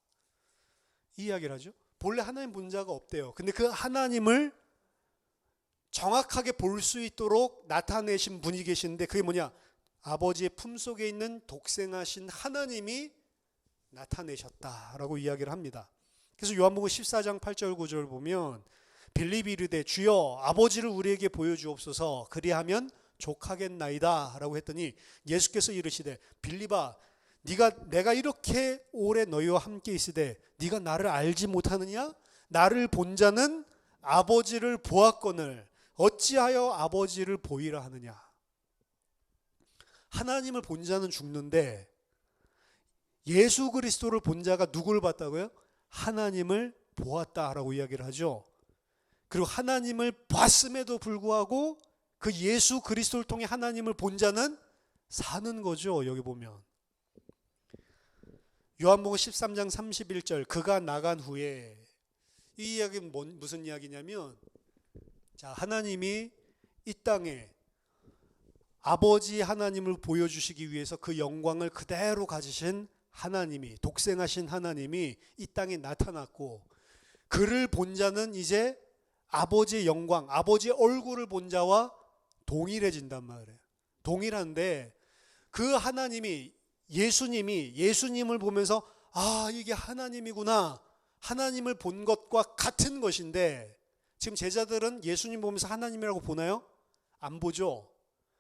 이 이야기를 하죠. 본래 하나님 본 자가 없대요. 근데 그 하나님을 정확하게 볼 수 있도록 나타내신 분이 계시는데 그게 뭐냐? 아버지의 품속에 있는 독생하신 하나님이 나타내셨다라고 이야기를 합니다. 그래서 요한복음 14장 8절 9절 보면 빌립이 이르되 주여 아버지를 우리에게 보여주옵소서 그리하면 족하겠나이다 라고 했더니 예수께서 이르시되 빌립아 내가 이렇게 오래 너희와 함께 있으되 네가 나를 알지 못하느냐? 나를 본 자는 아버지를 보았거늘 어찌하여 아버지를 보이라 하느냐. 하나님을 본 자는 죽는데 예수 그리스도를 본 자가 누구를 봤다고요? 하나님을 보았다라고 이야기를 하죠. 그리고 하나님을 봤음에도 불구하고 그 예수 그리스도를 통해 하나님을 본 자는 사는 거죠. 여기 보면 요한복음 13장 31절 그가 나간 후에, 이 이야기는 무슨 이야기냐면, 자, 하나님이 이 땅에 아버지 하나님을 보여주시기 위해서 그 영광을 그대로 가지신 하나님이, 독생하신 하나님이 이 땅에 나타났고 그를 본 자는 이제 아버지의 영광, 아버지의 얼굴을 본 자와 동일해진단 말이에요. 동일한데 그 하나님이, 예수님이 예수님을 보면서 아, 이게 하나님이구나, 하나님을 본 것과 같은 것인데 지금 제자들은 예수님 보면서 하나님이라고 보나요? 안 보죠.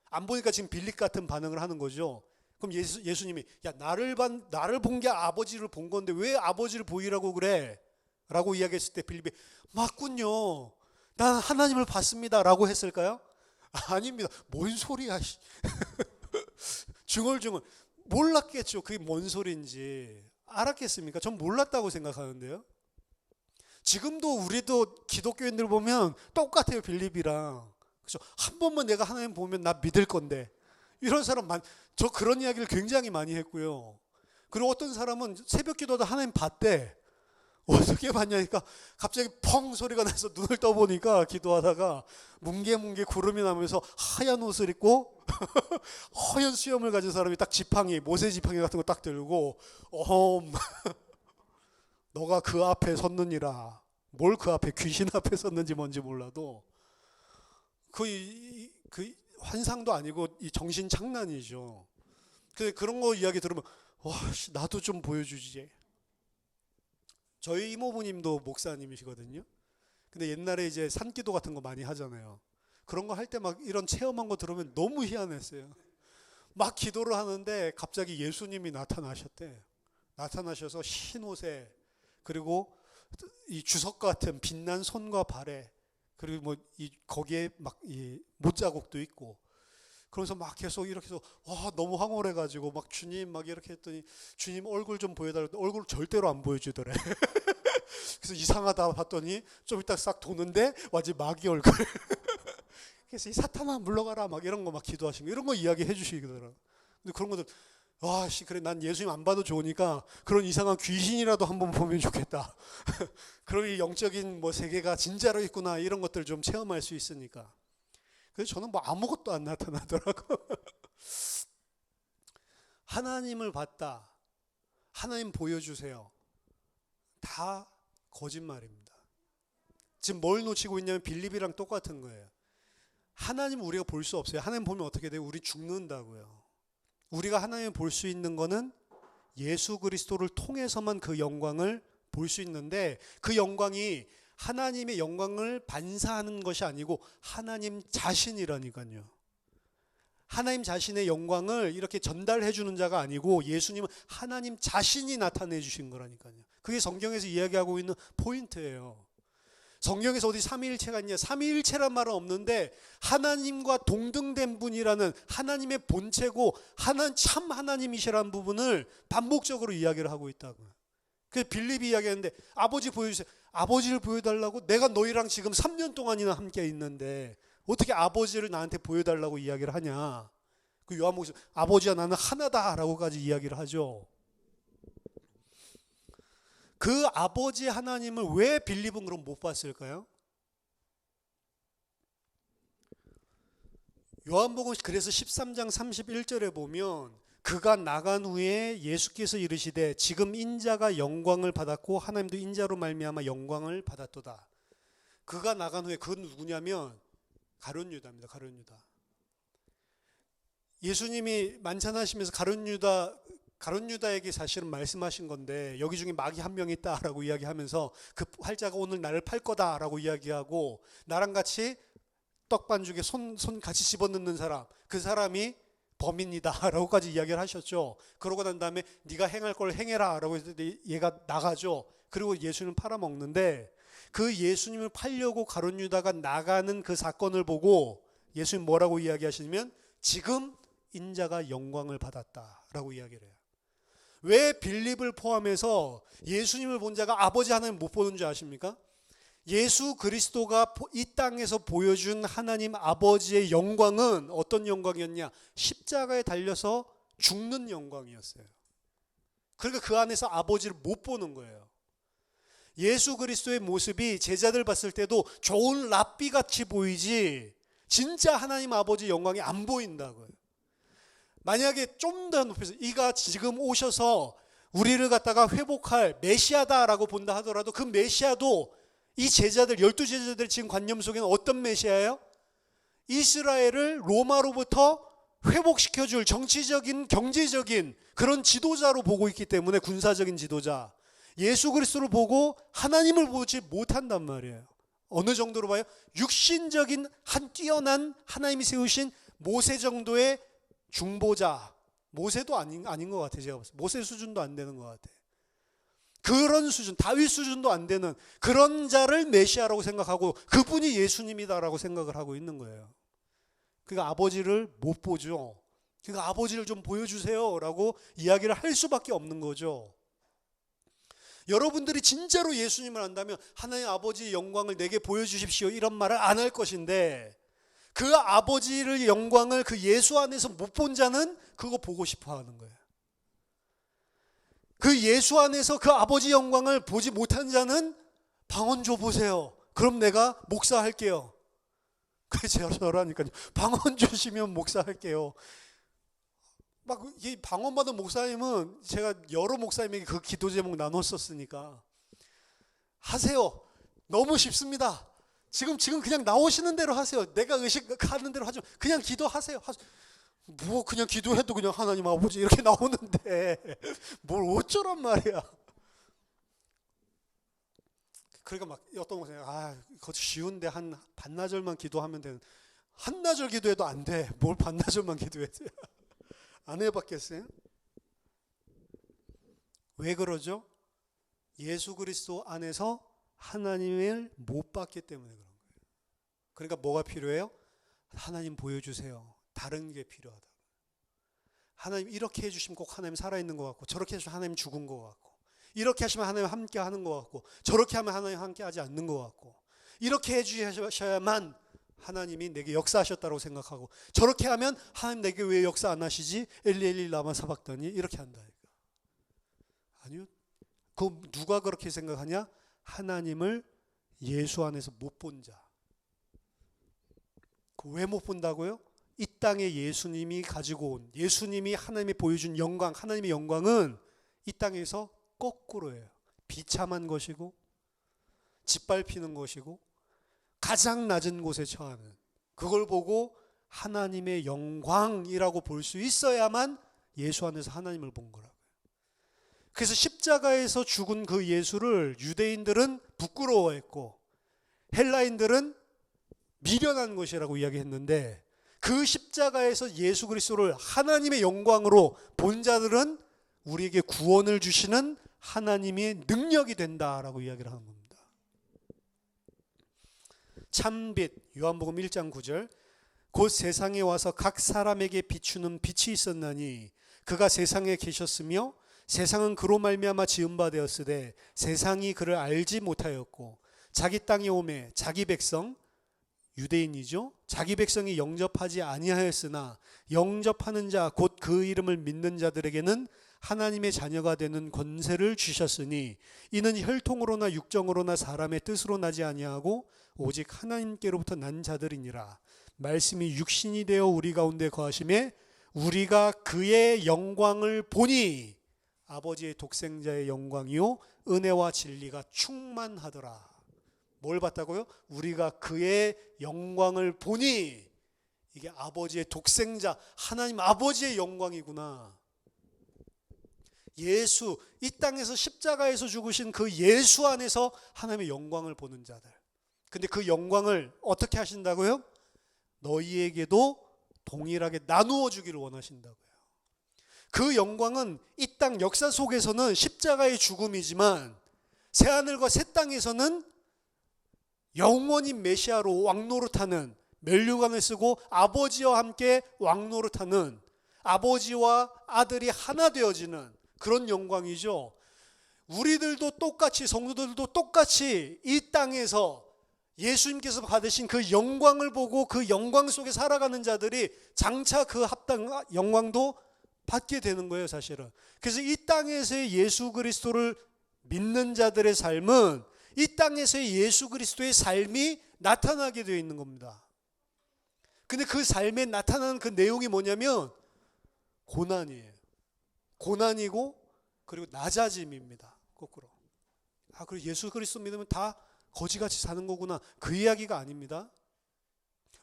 안 보니까 지금 빌립 같은 반응을 하는 거죠. 그럼 예수님이 야, 나를 본 게 아버지를 본 건데 왜 아버지를 보이라고 그래? 라고 이야기했을 때 빌립이 맞군요, 난 하나님을 봤습니다 라고 했을까요? 아닙니다. 뭔 소리야. 중얼중얼 몰랐겠죠. 그게 뭔 소리인지. 알았겠습니까? 전 몰랐다고 생각하는데요. 지금도 우리도 기독교인들 보면 똑같아요. 빌립이랑. 그렇죠? 한 번만 내가 하나님 보면 나 믿을 건데, 이런 사람 저 그런 이야기를 굉장히 많이 했고요. 그리고 어떤 사람은 새벽 기도도 하나님 봤대. 어떻게 봤냐니까 갑자기 펑 소리가 나서 눈을 떠보니까 기도하다가 뭉게뭉게 구름이 나면서 하얀 옷을 입고 허연 수염을 가진 사람이 딱 지팡이, 모세 지팡이 같은 거 딱 들고 너가 그 앞에 섰느니라. 뭘 그 앞에, 귀신 앞에 섰는지 뭔지 몰라도 그 환상도 아니고 이 정신 장난이죠. 그런 거 이야기 들으면 와, 나도 좀 보여주지. 저희 이모부님도 목사님이시거든요. 근데 옛날에 이제 산기도 같은 거 많이 하잖아요. 그런 거 할 때 막 이런 체험한 거 들으면 너무 희한했어요. 막 기도를 하는데 갑자기 예수님이 나타나셨대. 나타나셔서 흰 옷에, 그리고 이 주석 같은 빛난 손과 발에, 그리고 뭐 거기에 막 이 못자국도 있고, 그러면서 막 계속 이렇게 해서 와 너무 황홀해가지고 막 주님 막 이렇게 했더니 주님 얼굴 좀 보여달라고 얼굴 절대로 안 보여주더래. 그래서 이상하다 봤더니 좀 이따 싹 도는데 완전 마귀 얼굴. 그래서 이 사탄아 물러가라 막 이런 거 막 기도하시고 이런 거 이야기해 주시더라고요. 근데 그런 것들 와씨 그래 난 예수님 안 봐도 좋으니까 그런 이상한 귀신이라도 한번 보면 좋겠다. 그럼 이 영적인 뭐 세계가 진짜로 있구나 이런 것들을 좀 체험할 수 있으니까. 그래서 저는 뭐 아무것도 안 나타나더라고. 하나님을 봤다. 하나님 보여주세요. 다 거짓말입니다. 지금 뭘 놓치고 있냐면 빌립이랑 똑같은 거예요. 하나님 우리가 볼 수 없어요. 하나님 보면 어떻게 돼요? 우리 죽는다고요. 우리가 하나님을 볼 수 있는 거는 예수 그리스도를 통해서만 그 영광을 볼 수 있는데 그 영광이 하나님의 영광을 반사하는 것이 아니고 하나님 자신이라니까요. 하나님 자신의 영광을 이렇게 전달해 주는 자가 아니고 예수님은 하나님 자신이 나타내 주신 거라니까요. 그게 성경에서 이야기하고 있는 포인트예요. 성경에서 어디 삼위일체가 있냐? 삼위일체란 말은 없는데 하나님과 동등된 분이라는 하나님의 본체고 참 하나님이시라는 부분을 반복적으로 이야기를 하고 있다고요. 그래서 빌립이 이야기하는데 아버지 보여주세요. 아버지를 보여달라고? 내가 너희랑 지금 3년 동안이나 함께 있는데 어떻게 아버지를 나한테 보여달라고 이야기를 하냐? 그 요한복음 아버지와 나는 하나다라고까지 이야기를 하죠. 그 아버지 하나님을 왜 빌립은 그럼 못 봤을까요? 요한복음 그래서 13장 31절에 보면 그가 나간 후에 예수께서 이르시되 지금 인자가 영광을 받았고 하나님도 인자로 말미암아 영광을 받았도다. 그가 나간 후에 그건 누구냐면 가룟 유다입니다. 가룟 유다. 예수님이 만찬하시면서 가룟 유다에게 사실은 말씀하신 건데 여기 중에 마귀 한 명 있다라고 이야기하면서 그 활자가 오늘 나를 팔 거다라고 이야기하고 나랑 같이 떡반죽에 손 같이 집어넣는 사람 그 사람이 범인이다라고까지 이야기를 하셨죠. 그러고 난 다음에 네가 행할 걸 행해라라고 했더니 얘가 나가죠. 그리고 예수님을 팔아먹는데 그 예수님을 팔려고 가룟 유다가 나가는 그 사건을 보고 예수님 뭐라고 이야기하시냐면 지금 인자가 영광을 받았다라고 이야기를 해요. 왜 빌립을 포함해서 예수님을 본 자가 아버지 하나님 못 보는 줄 아십니까? 예수 그리스도가 이 땅에서 보여준 하나님 아버지의 영광은 어떤 영광이었냐? 십자가에 달려서 죽는 영광이었어요. 그러니까 그 안에서 아버지를 못 보는 거예요. 예수 그리스도의 모습이 제자들 봤을 때도 좋은 랍비같이 보이지 진짜 하나님 아버지 영광이 안 보인다고요. 만약에 좀 더 높여서 이가 지금 오셔서 우리를 갖다가 회복할 메시아다라고 본다 하더라도 그 메시아도 이 제자들 12제자들 지금 관념 속에는 어떤 메시아예요? 이스라엘을 로마로부터 회복시켜줄 정치적인 경제적인 그런 지도자로 보고 있기 때문에 군사적인 지도자 예수 그리스도를 보고 하나님을 보지 못한단 말이에요. 어느 정도로 봐요? 육신적인 한 뛰어난 하나님이 세우신 모세 정도의 중보자 모세도 아닌 것 같아요. 제가 봤을 때 모세 수준도 안 되는 것 같아요. 그런 수준 다윗 수준도 안 되는 그런 자를 메시아라고 생각하고 그분이 예수님이다라고 생각을 하고 있는 거예요. 그러니까 아버지를 못 보죠. 그러니까 아버지를 좀 보여주세요 라고 이야기를 할 수밖에 없는 거죠. 여러분들이 진짜로 예수님을 안다면 하나님 아버지의 영광을 내게 보여주십시오 이런 말을 안 할 것인데 그 아버지의 영광을 그 예수 안에서 못 본 자는 그거 보고 싶어 하는 거예요. 그 예수 안에서 그 아버지 영광을 보지 못한 자는 방언 줘보세요. 그럼 내가 목사할게요. 그래서 저라니까요. 방언 주시면 목사할게요. 막 이 방언 받은 목사님은 제가 여러 목사님에게 그 기도 제목 나눴었으니까 하세요. 너무 쉽습니다. 지금 그냥 나오시는 대로 하세요. 내가 의식하는 대로 하죠. 그냥 기도하세요. 뭐 그냥 기도해도 그냥 하나님 아버지 이렇게 나오는데 뭘 어쩌란 말이야. 그러니까 막 어떤 목사님 그거 쉬운데 한 반나절만 기도하면 되는 한나절 기도해도 안 돼. 뭘 반나절만 기도해야 돼. 안 해봤겠어요? 왜 그러죠? 예수 그리스도 안에서 하나님을 못 봤기 때문에 그런 거예요. 그러니까 뭐가 필요해요? 하나님 보여주세요. 다른 게 필요하다. 하나님 이렇게 해주시면 꼭 하나님 살아있는 것 같고, 저렇게 해주시면 하나님 죽은 것 같고, 이렇게 하시면 하나님 함께 하는 것 같고, 저렇게 하면 하나님 함께 하지 않는 것 같고, 이렇게 해주셔야만 하나님이 내게 역사하셨다고 생각하고, 저렇게 하면 하나님 내게 왜 역사 안 하시지? 엘리 엘리 라마 사박다니 이렇게 한다. 아니요. 그 누가 그렇게 생각하냐? 하나님을 예수 안에서 못 본 자. 왜 못 본다고요? 이 땅에 예수님이 가지고 온, 예수님이 하나님이 보여준 영광, 하나님의 영광은 이 땅에서 거꾸로예요. 비참한 것이고, 짓밟히는 것이고, 가장 낮은 곳에 처하는, 그걸 보고 하나님의 영광이라고 볼 수 있어야만 예수 안에서 하나님을 본 거라고요. 그래서 십자가에서 죽은 그 예수를 유대인들은 부끄러워했고, 헬라인들은 미련한 것이라고 이야기했는데, 그 십자가에서 예수 그리스도를 하나님의 영광으로 본 자들은 우리에게 구원을 주시는 하나님의 능력이 된다라고 이야기를 하는 겁니다. 참빛, 요한복음 1장 9절, 곧 세상에 와서 각 사람에게 비추는 빛이 있었나니 그가 세상에 계셨으며 세상은 그로 말미암아 지은 바 되었으되 세상이 그를 알지 못하였고 자기 땅에 오매 자기 백성, 유대인이죠, 자기 백성이 영접하지 아니하였으나 영접하는 자 곧 그 이름을 믿는 자들에게는 하나님의 자녀가 되는 권세를 주셨으니 이는 혈통으로나 육정으로나 사람의 뜻으로 나지 아니하고 오직 하나님께로부터 난 자들이니라. 말씀이 육신이 되어 우리 가운데 거하심에 우리가 그의 영광을 보니 아버지의 독생자의 영광이요 은혜와 진리가 충만하더라. 뭘 봤다고요? 우리가 그의 영광을 보니, 이게 아버지의 독생자, 하나님 아버지의 영광이구나. 예수, 이 땅에서 십자가에서 죽으신 그 예수 안에서 하나님의 영광을 보는 자들. 근데 그 영광을 어떻게 하신다고요? 너희에게도 동일하게 나누어 주기를 원하신다고요. 그 영광은 이 땅 역사 속에서는 십자가의 죽음이지만 새하늘과 새 땅에서는 영원히 메시아로 왕노릇하는, 면류관을 쓰고 아버지와 함께 왕노릇하는, 아버지와 아들이 하나 되어지는 그런 영광이죠. 우리들도 똑같이, 성도들도 똑같이 이 땅에서 예수님께서 받으신 그 영광을 보고 그 영광 속에 살아가는 자들이 장차 그 합당 영광도 받게 되는 거예요, 사실은. 그래서 이 땅에서의 예수 그리스도를 믿는 자들의 삶은 이 땅에서의 예수 그리스도의 삶이 나타나게 되어 있는 겁니다. 근데 그 삶에 나타나는 그 내용이 뭐냐면 고난이에요. 고난이고 그리고 낮아짐입니다. 거꾸로. 그리고 예수 그리스도 믿으면 다 거지같이 사는 거구나. 그 이야기가 아닙니다.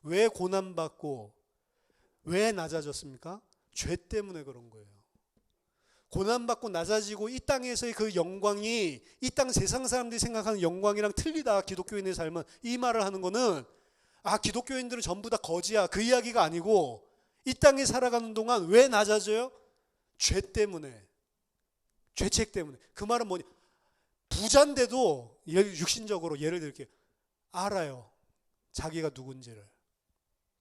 왜 고난받고 왜 낮아졌습니까? 죄 때문에 그런 거예요. 고난받고 낮아지고 이 땅에서의 그 영광이 이 땅 세상 사람들이 생각하는 영광이랑 틀리다. 기독교인의 삶은 이 말을 하는 거는 기독교인들은 전부 다 거지야. 그 이야기가 아니고 이 땅에 살아가는 동안 왜 낮아져요? 죄 때문에. 죄책 때문에. 그 말은 뭐냐? 부자인데도 육신적으로 예를 들게 알아요. 자기가 누군지를.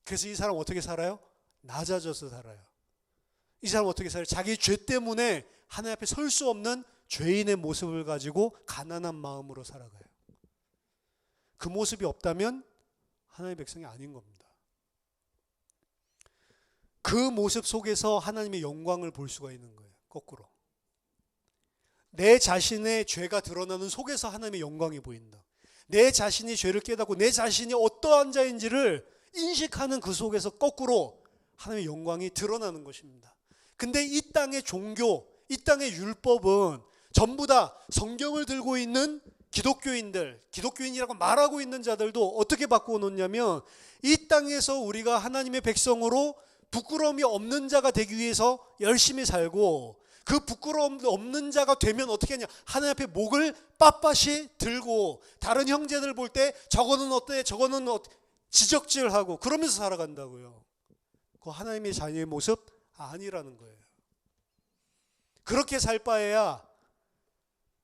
그래서 이 사람 어떻게 살아요? 낮아져서 살아요. 이 사람 어떻게 살아요? 자기 죄 때문에 하나님 앞에 설 수 없는 죄인의 모습을 가지고 가난한 마음으로 살아가요. 그 모습이 없다면 하나님의 백성이 아닌 겁니다. 그 모습 속에서 하나님의 영광을 볼 수가 있는 거예요. 거꾸로. 내 자신의 죄가 드러나는 속에서 하나님의 영광이 보인다. 내 자신이 죄를 깨닫고 내 자신이 어떠한 자인지를 인식하는 그 속에서 거꾸로 하나님의 영광이 드러나는 것입니다. 근데 이 땅의 종교, 이 땅의 율법은 전부 다 성경을 들고 있는 기독교인들, 기독교인이라고 말하고 있는 자들도 어떻게 바꾸어 놓냐면 이 땅에서 우리가 하나님의 백성으로 부끄러움이 없는 자가 되기 위해서 열심히 살고, 그 부끄러움 없는 자가 되면 어떻게 하냐? 하나님 앞에 목을 빳빳이 들고 다른 형제들 볼 때 저거는 어때? 저거는 지적질하고 그러면서 살아간다고요. 그 하나님의 자녀의 모습 아니라는 거예요. 그렇게 살 바에야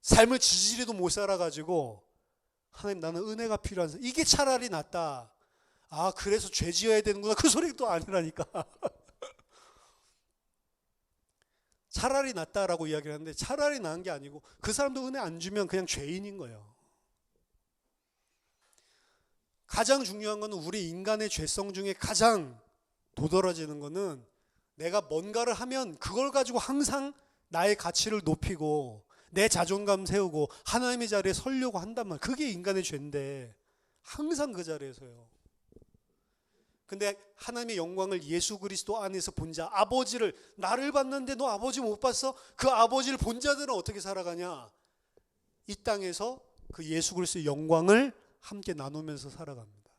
삶을 지지리도 못 살아가지고 하나님 나는 은혜가 필요한 사람, 이게 차라리 낫다. 아, 그래서 죄 지어야 되는구나. 그 소리도 아니라니까. 차라리 낫다라고 이야기를 하는데 차라리 나은 게 아니고 그 사람도 은혜 안 주면 그냥 죄인인 거예요. 가장 중요한 거는 우리 인간의 죄성 중에 가장 도드라지는 거는 내가 뭔가를 하면 그걸 가지고 항상 나의 가치를 높이고 내 자존감 세우고 하나님의 자리에 서려고 한단 말이에요. 그게 인간의 죄인데 항상 그 자리에서요. 근데 하나님의 영광을 예수 그리스도 안에서 본 자, 아버지를, 나를 봤는데 너 아버지 못 봤어? 그 아버지를 본 자들은 어떻게 살아가냐? 이 땅에서 그 예수 그리스도의 영광을 함께 나누면서 살아갑니다.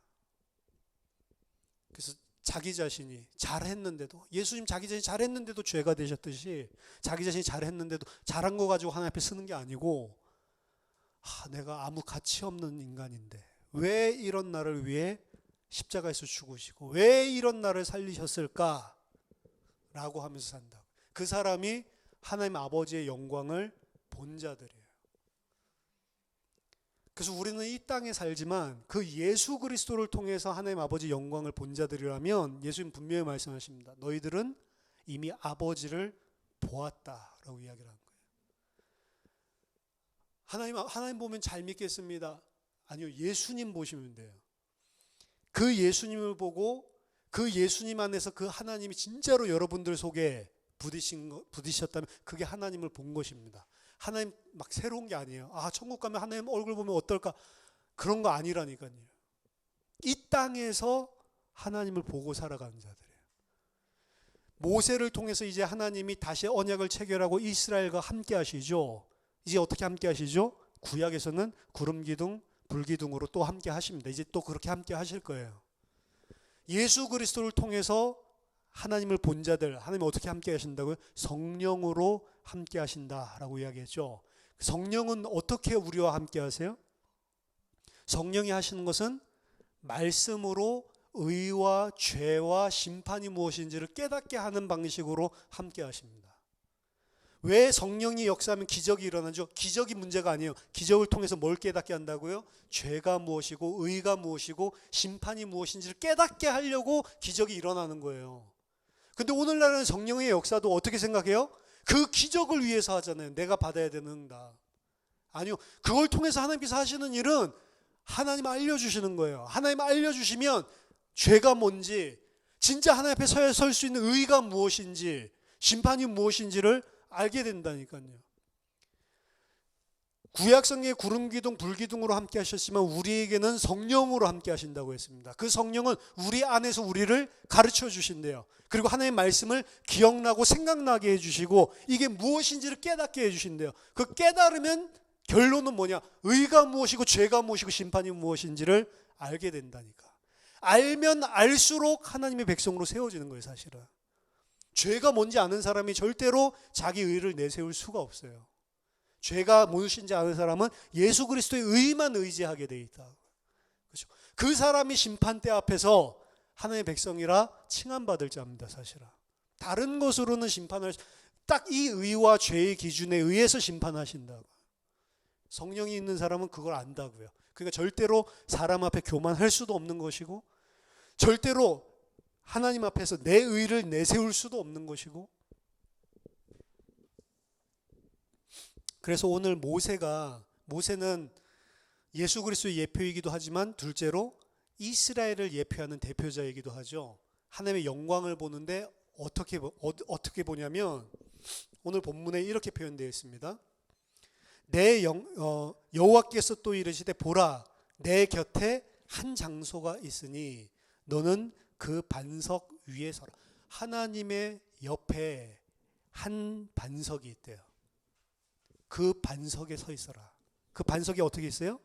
그래서 자기 자신이 잘했는데도, 예수님 자기 자신이 잘했는데도 죄가 되셨듯이 자기 자신이 잘했는데도 잘한 거 가지고 하나님 앞에 쓰는 게 아니고, 내가 아무 가치 없는 인간인데 왜 이런 나를 위해 십자가에서 죽으시고 왜 이런 나를 살리셨을까? 라고 하면서 산다. 그 사람이 하나님 아버지의 영광을 본 자들이에요. 그래서 우리는 이 땅에 살지만 그 예수 그리스도를 통해서 하나님 아버지 영광을 본 자들이라면 예수님 분명히 말씀하십니다. 너희들은 이미 아버지를 보았다라고 이야기를 하는 거예요. 하나님 보면 잘 믿겠습니다. 아니요, 예수님 보시면 돼요. 그 예수님을 보고 그 예수님 안에서 그 하나님이 진짜로 여러분들 속에 부딪혔다면 그게 하나님을 본 것입니다. 하나님 막 새로운 게 아니에요. 천국 가면 하나님 얼굴 보면 어떨까? 그런 거 아니라니까요. 이 땅에서 하나님을 보고 살아가는 자들이에요. 모세를 통해서 이제 하나님이 다시 언약을 체결하고 이스라엘과 함께 하시죠. 이제 어떻게 함께 하시죠? 구약에서는 구름 기둥, 불기둥으로 또 함께 하십니다. 이제 또 그렇게 함께 하실 거예요. 예수 그리스도를 통해서 하나님을 본 자들, 하나님 어떻게 함께 하신다고요? 성령으로 함께 하신다라고 이야기했죠. 성령은 어떻게 우리와 함께 하세요? 성령이 하시는 것은 말씀으로 의와 죄와 심판이 무엇인지를 깨닫게 하는 방식으로 함께 하십니다. 왜 성령이 역사하면 기적이 일어나죠? 기적이 문제가 아니에요. 기적을 통해서 뭘 깨닫게 한다고요? 죄가 무엇이고 의가 무엇이고 심판이 무엇인지를 깨닫게 하려고 기적이 일어나는 거예요. 근데 오늘날은 성령의 역사도 어떻게 생각해요? 그 기적을 위해서 하잖아요. 내가 받아야 되는 응답. 아니요. 그걸 통해서 하나님께서 하시는 일은 하나님 알려주시는 거예요. 하나님 알려주시면 죄가 뭔지, 진짜 하나님 앞에 설 수 있는 의가 무엇인지, 심판이 무엇인지를 알게 된다니까요. 구약성경의 구름기둥, 불기둥으로 함께 하셨지만 우리에게는 성령으로 함께 하신다고 했습니다. 그 성령은 우리 안에서 우리를 가르쳐 주신대요. 그리고 하나님의 말씀을 기억나고 생각나게 해주시고 이게 무엇인지를 깨닫게 해주신대요. 그 깨달으면 결론은 뭐냐? 의가 무엇이고 죄가 무엇이고 심판이 무엇인지를 알게 된다니까. 알면 알수록 하나님의 백성으로 세워지는 거예요, 사실은. 죄가 뭔지 아는 사람이 절대로 자기 의를 내세울 수가 없어요. 죄가 무엇인지 아는 사람은 예수 그리스도의 의만 의지하게 돼 있다. 그렇죠? 그 사람이 심판대 앞에서 하나님의 백성이라 칭함받을 자입니다, 사실은. 다른 것으로는 심판을, 딱 이 의와 죄의 기준에 의해서 심판하신다고. 성령이 있는 사람은 그걸 안다고요. 그러니까 절대로 사람 앞에 교만할 수도 없는 것이고 절대로 하나님 앞에서 내 의를 내세울 수도 없는 것이고. 그래서 오늘 모세는 예수 그리스도의 예표이기도 하지만 둘째로 이스라엘을 예표하는 대표자이기도 하죠. 하나님의 영광을 보는데 어떻게 보냐면 오늘 본문에 이렇게 표현되어 있습니다. 여호와께서 또 이르시되 보라 내 곁에 한 장소가 있으니 너는 그 반석 위에 서라. 하나님의 옆에 한 반석이 있대요. 그 반석에 서 있어라. 그 반석이 어떻게 있어요?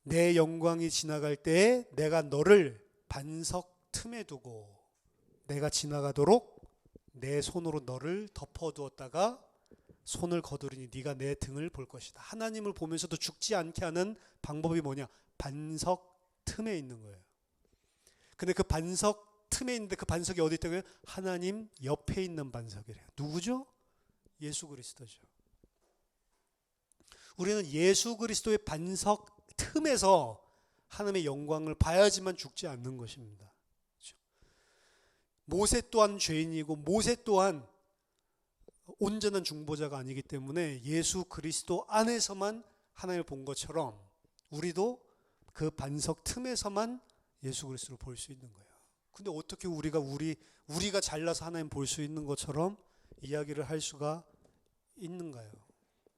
내 영광이 지나갈 때에 내가 너를 반석 틈에 두고 내가 지나가도록 내 손으로 너를 덮어두었다가 손을 거두리니 네가 내 등을 볼 것이다. 하나님을 보면서도 죽지 않게 하는 방법이 뭐냐? 반석 틈에 있는 거예요. 근데 그 반석 틈에 있는데 그 반석이 어디 있다고요? 하나님 옆에 있는 반석이래요. 누구죠? 예수 그리스도죠. 우리는 예수 그리스도의 반석 틈에서 하나님의 영광을 봐야지만 죽지 않는 것입니다. 그렇죠? 모세 또한 죄인이고 모세 또한 온전한 중보자가 아니기 때문에 예수 그리스도 안에서만 하나님을 본 것처럼 우리도 그 반석 틈에서만 예수 그리스도를 볼 수 있는 거예요. 근데 어떻게 우리가 잘나서 하나님 볼 수 있는 것처럼 이야기를 할 수가 있는가요?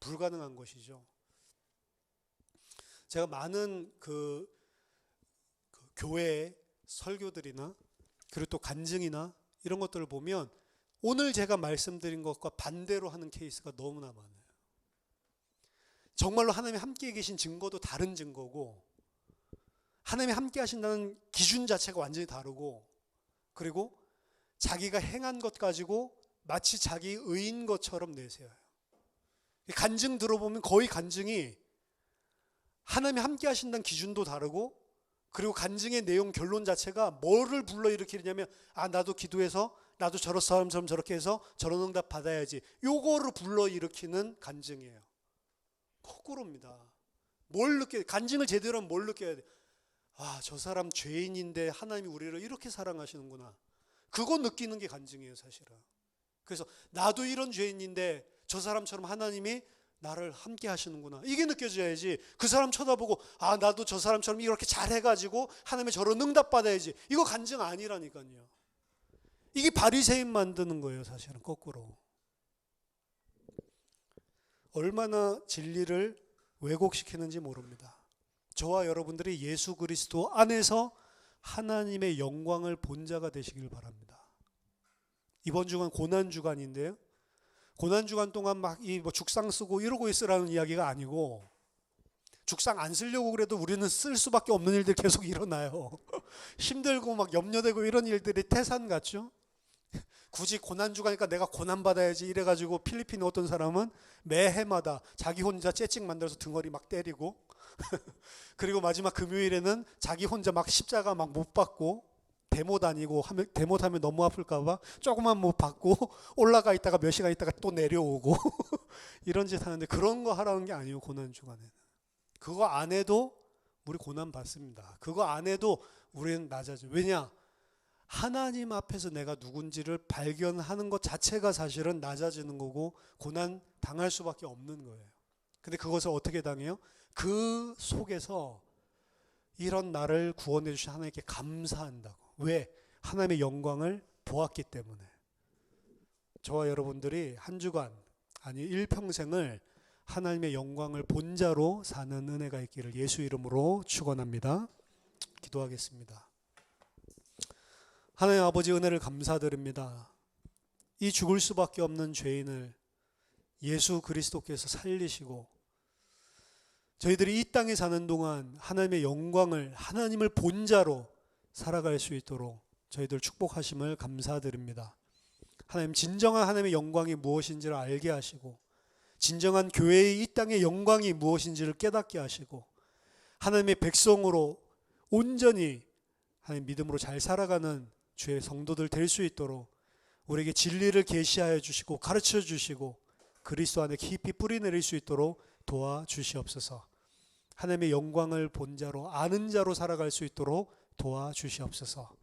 불가능한 것이죠. 제가 많은 그 교회 설교들이나 그리고 또 간증이나 이런 것들을 보면 오늘 제가 말씀드린 것과 반대로 하는 케이스가 너무나 많아요. 정말로 하나님이 함께 계신 증거도 다른 증거고 하나님이 함께 하신다는 기준 자체가 완전히 다르고 그리고 자기가 행한 것 가지고 마치 자기 의인 것처럼 내세워요. 간증 들어보면 거의 간증이 하나님이 함께 하신다는 기준도 다르고 그리고 간증의 내용 결론 자체가 뭐를 불러일으키느냐면 나도 기도해서 나도 저런 사람처럼 저렇게 해서 저런 응답 받아야지 요거를 불러일으키는 간증이에요. 거꾸로입니다. 간증을 제대로 하면 뭘 느껴야 돼? 저 사람 죄인인데 하나님이 우리를 이렇게 사랑하시는구나. 그거 느끼는 게 간증이에요, 사실은. 그래서 나도 이런 죄인인데 저 사람처럼 하나님이 나를 함께 하시는구나. 이게 느껴져야지. 그 사람 쳐다보고 나도 저 사람처럼 이렇게 잘해가지고 하나님의 저런 응답 받아야지. 이거 간증 아니라니까요. 이게 바리새인 만드는 거예요, 사실은 거꾸로. 얼마나 진리를 왜곡시키는지 모릅니다. 저와 여러분들이 예수 그리스도 안에서 하나님의 영광을 본 자가 되시길 바랍니다. 이번 주간 고난 주간인데요. 고난 주간 동안 막 죽상 쓰고 이러고 있으라는 이야기가 아니고 죽상 안 쓰려고 그래도 우리는 쓸 수밖에 없는 일들이 계속 일어나요. 힘들고 막 염려되고 이런 일들이 태산 같죠. 굳이 고난 주간이니까 내가 고난 받아야지 이래가지고 필리핀 어떤 사람은 매해마다 자기 혼자 째찍 만들어서 등허리 막 때리고 그리고 마지막 금요일에는 자기 혼자 막 십자가 막 못 받고 데모 다니고 데모 타면 너무 아플까봐 조금만 못 받고 올라가 있다가 몇 시간 있다가 또 내려오고 이런 짓 하는데 그런 거 하라는 게 아니에요. 고난 주간에는 그거 안 해도 우리 고난 받습니다. 그거 안 해도 우리는 낮아져요. 왜냐? 하나님 앞에서 내가 누군지를 발견하는 것 자체가 사실은 낮아지는 거고 고난 당할 수밖에 없는 거예요. 근데 그것을 어떻게 당해요? 그 속에서 이런 나를 구원해 주신 하나님께 감사한다고. 왜? 하나님의 영광을 보았기 때문에. 저와 여러분들이 한 주간 아니 일평생을 하나님의 영광을 본 자로 사는 은혜가 있기를 예수 이름으로 축원합니다. 기도하겠습니다. 하나님 아버지 은혜를 감사드립니다. 이 죽을 수밖에 없는 죄인을 예수 그리스도께서 살리시고 저희들이 이 땅에 사는 동안 하나님의 영광을 하나님을 본 자로 살아갈 수 있도록 저희들 축복하심을 감사드립니다. 하나님 진정한 하나님의 영광이 무엇인지를 알게 하시고 진정한 교회의 이 땅의 영광이 무엇인지를 깨닫게 하시고 하나님의 백성으로 온전히 하나님 믿음으로 잘 살아가는 주의 성도들 될 수 있도록 우리에게 진리를 계시하여 주시고 가르쳐 주시고 그리스도 안에 깊이 뿌리내릴 수 있도록 도와주시옵소서. 하나님의 영광을 본 자로 아는 자로 살아갈 수 있도록 도와주시옵소서.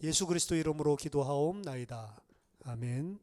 예수 그리스도 이름으로 기도하옵나이다. 아멘.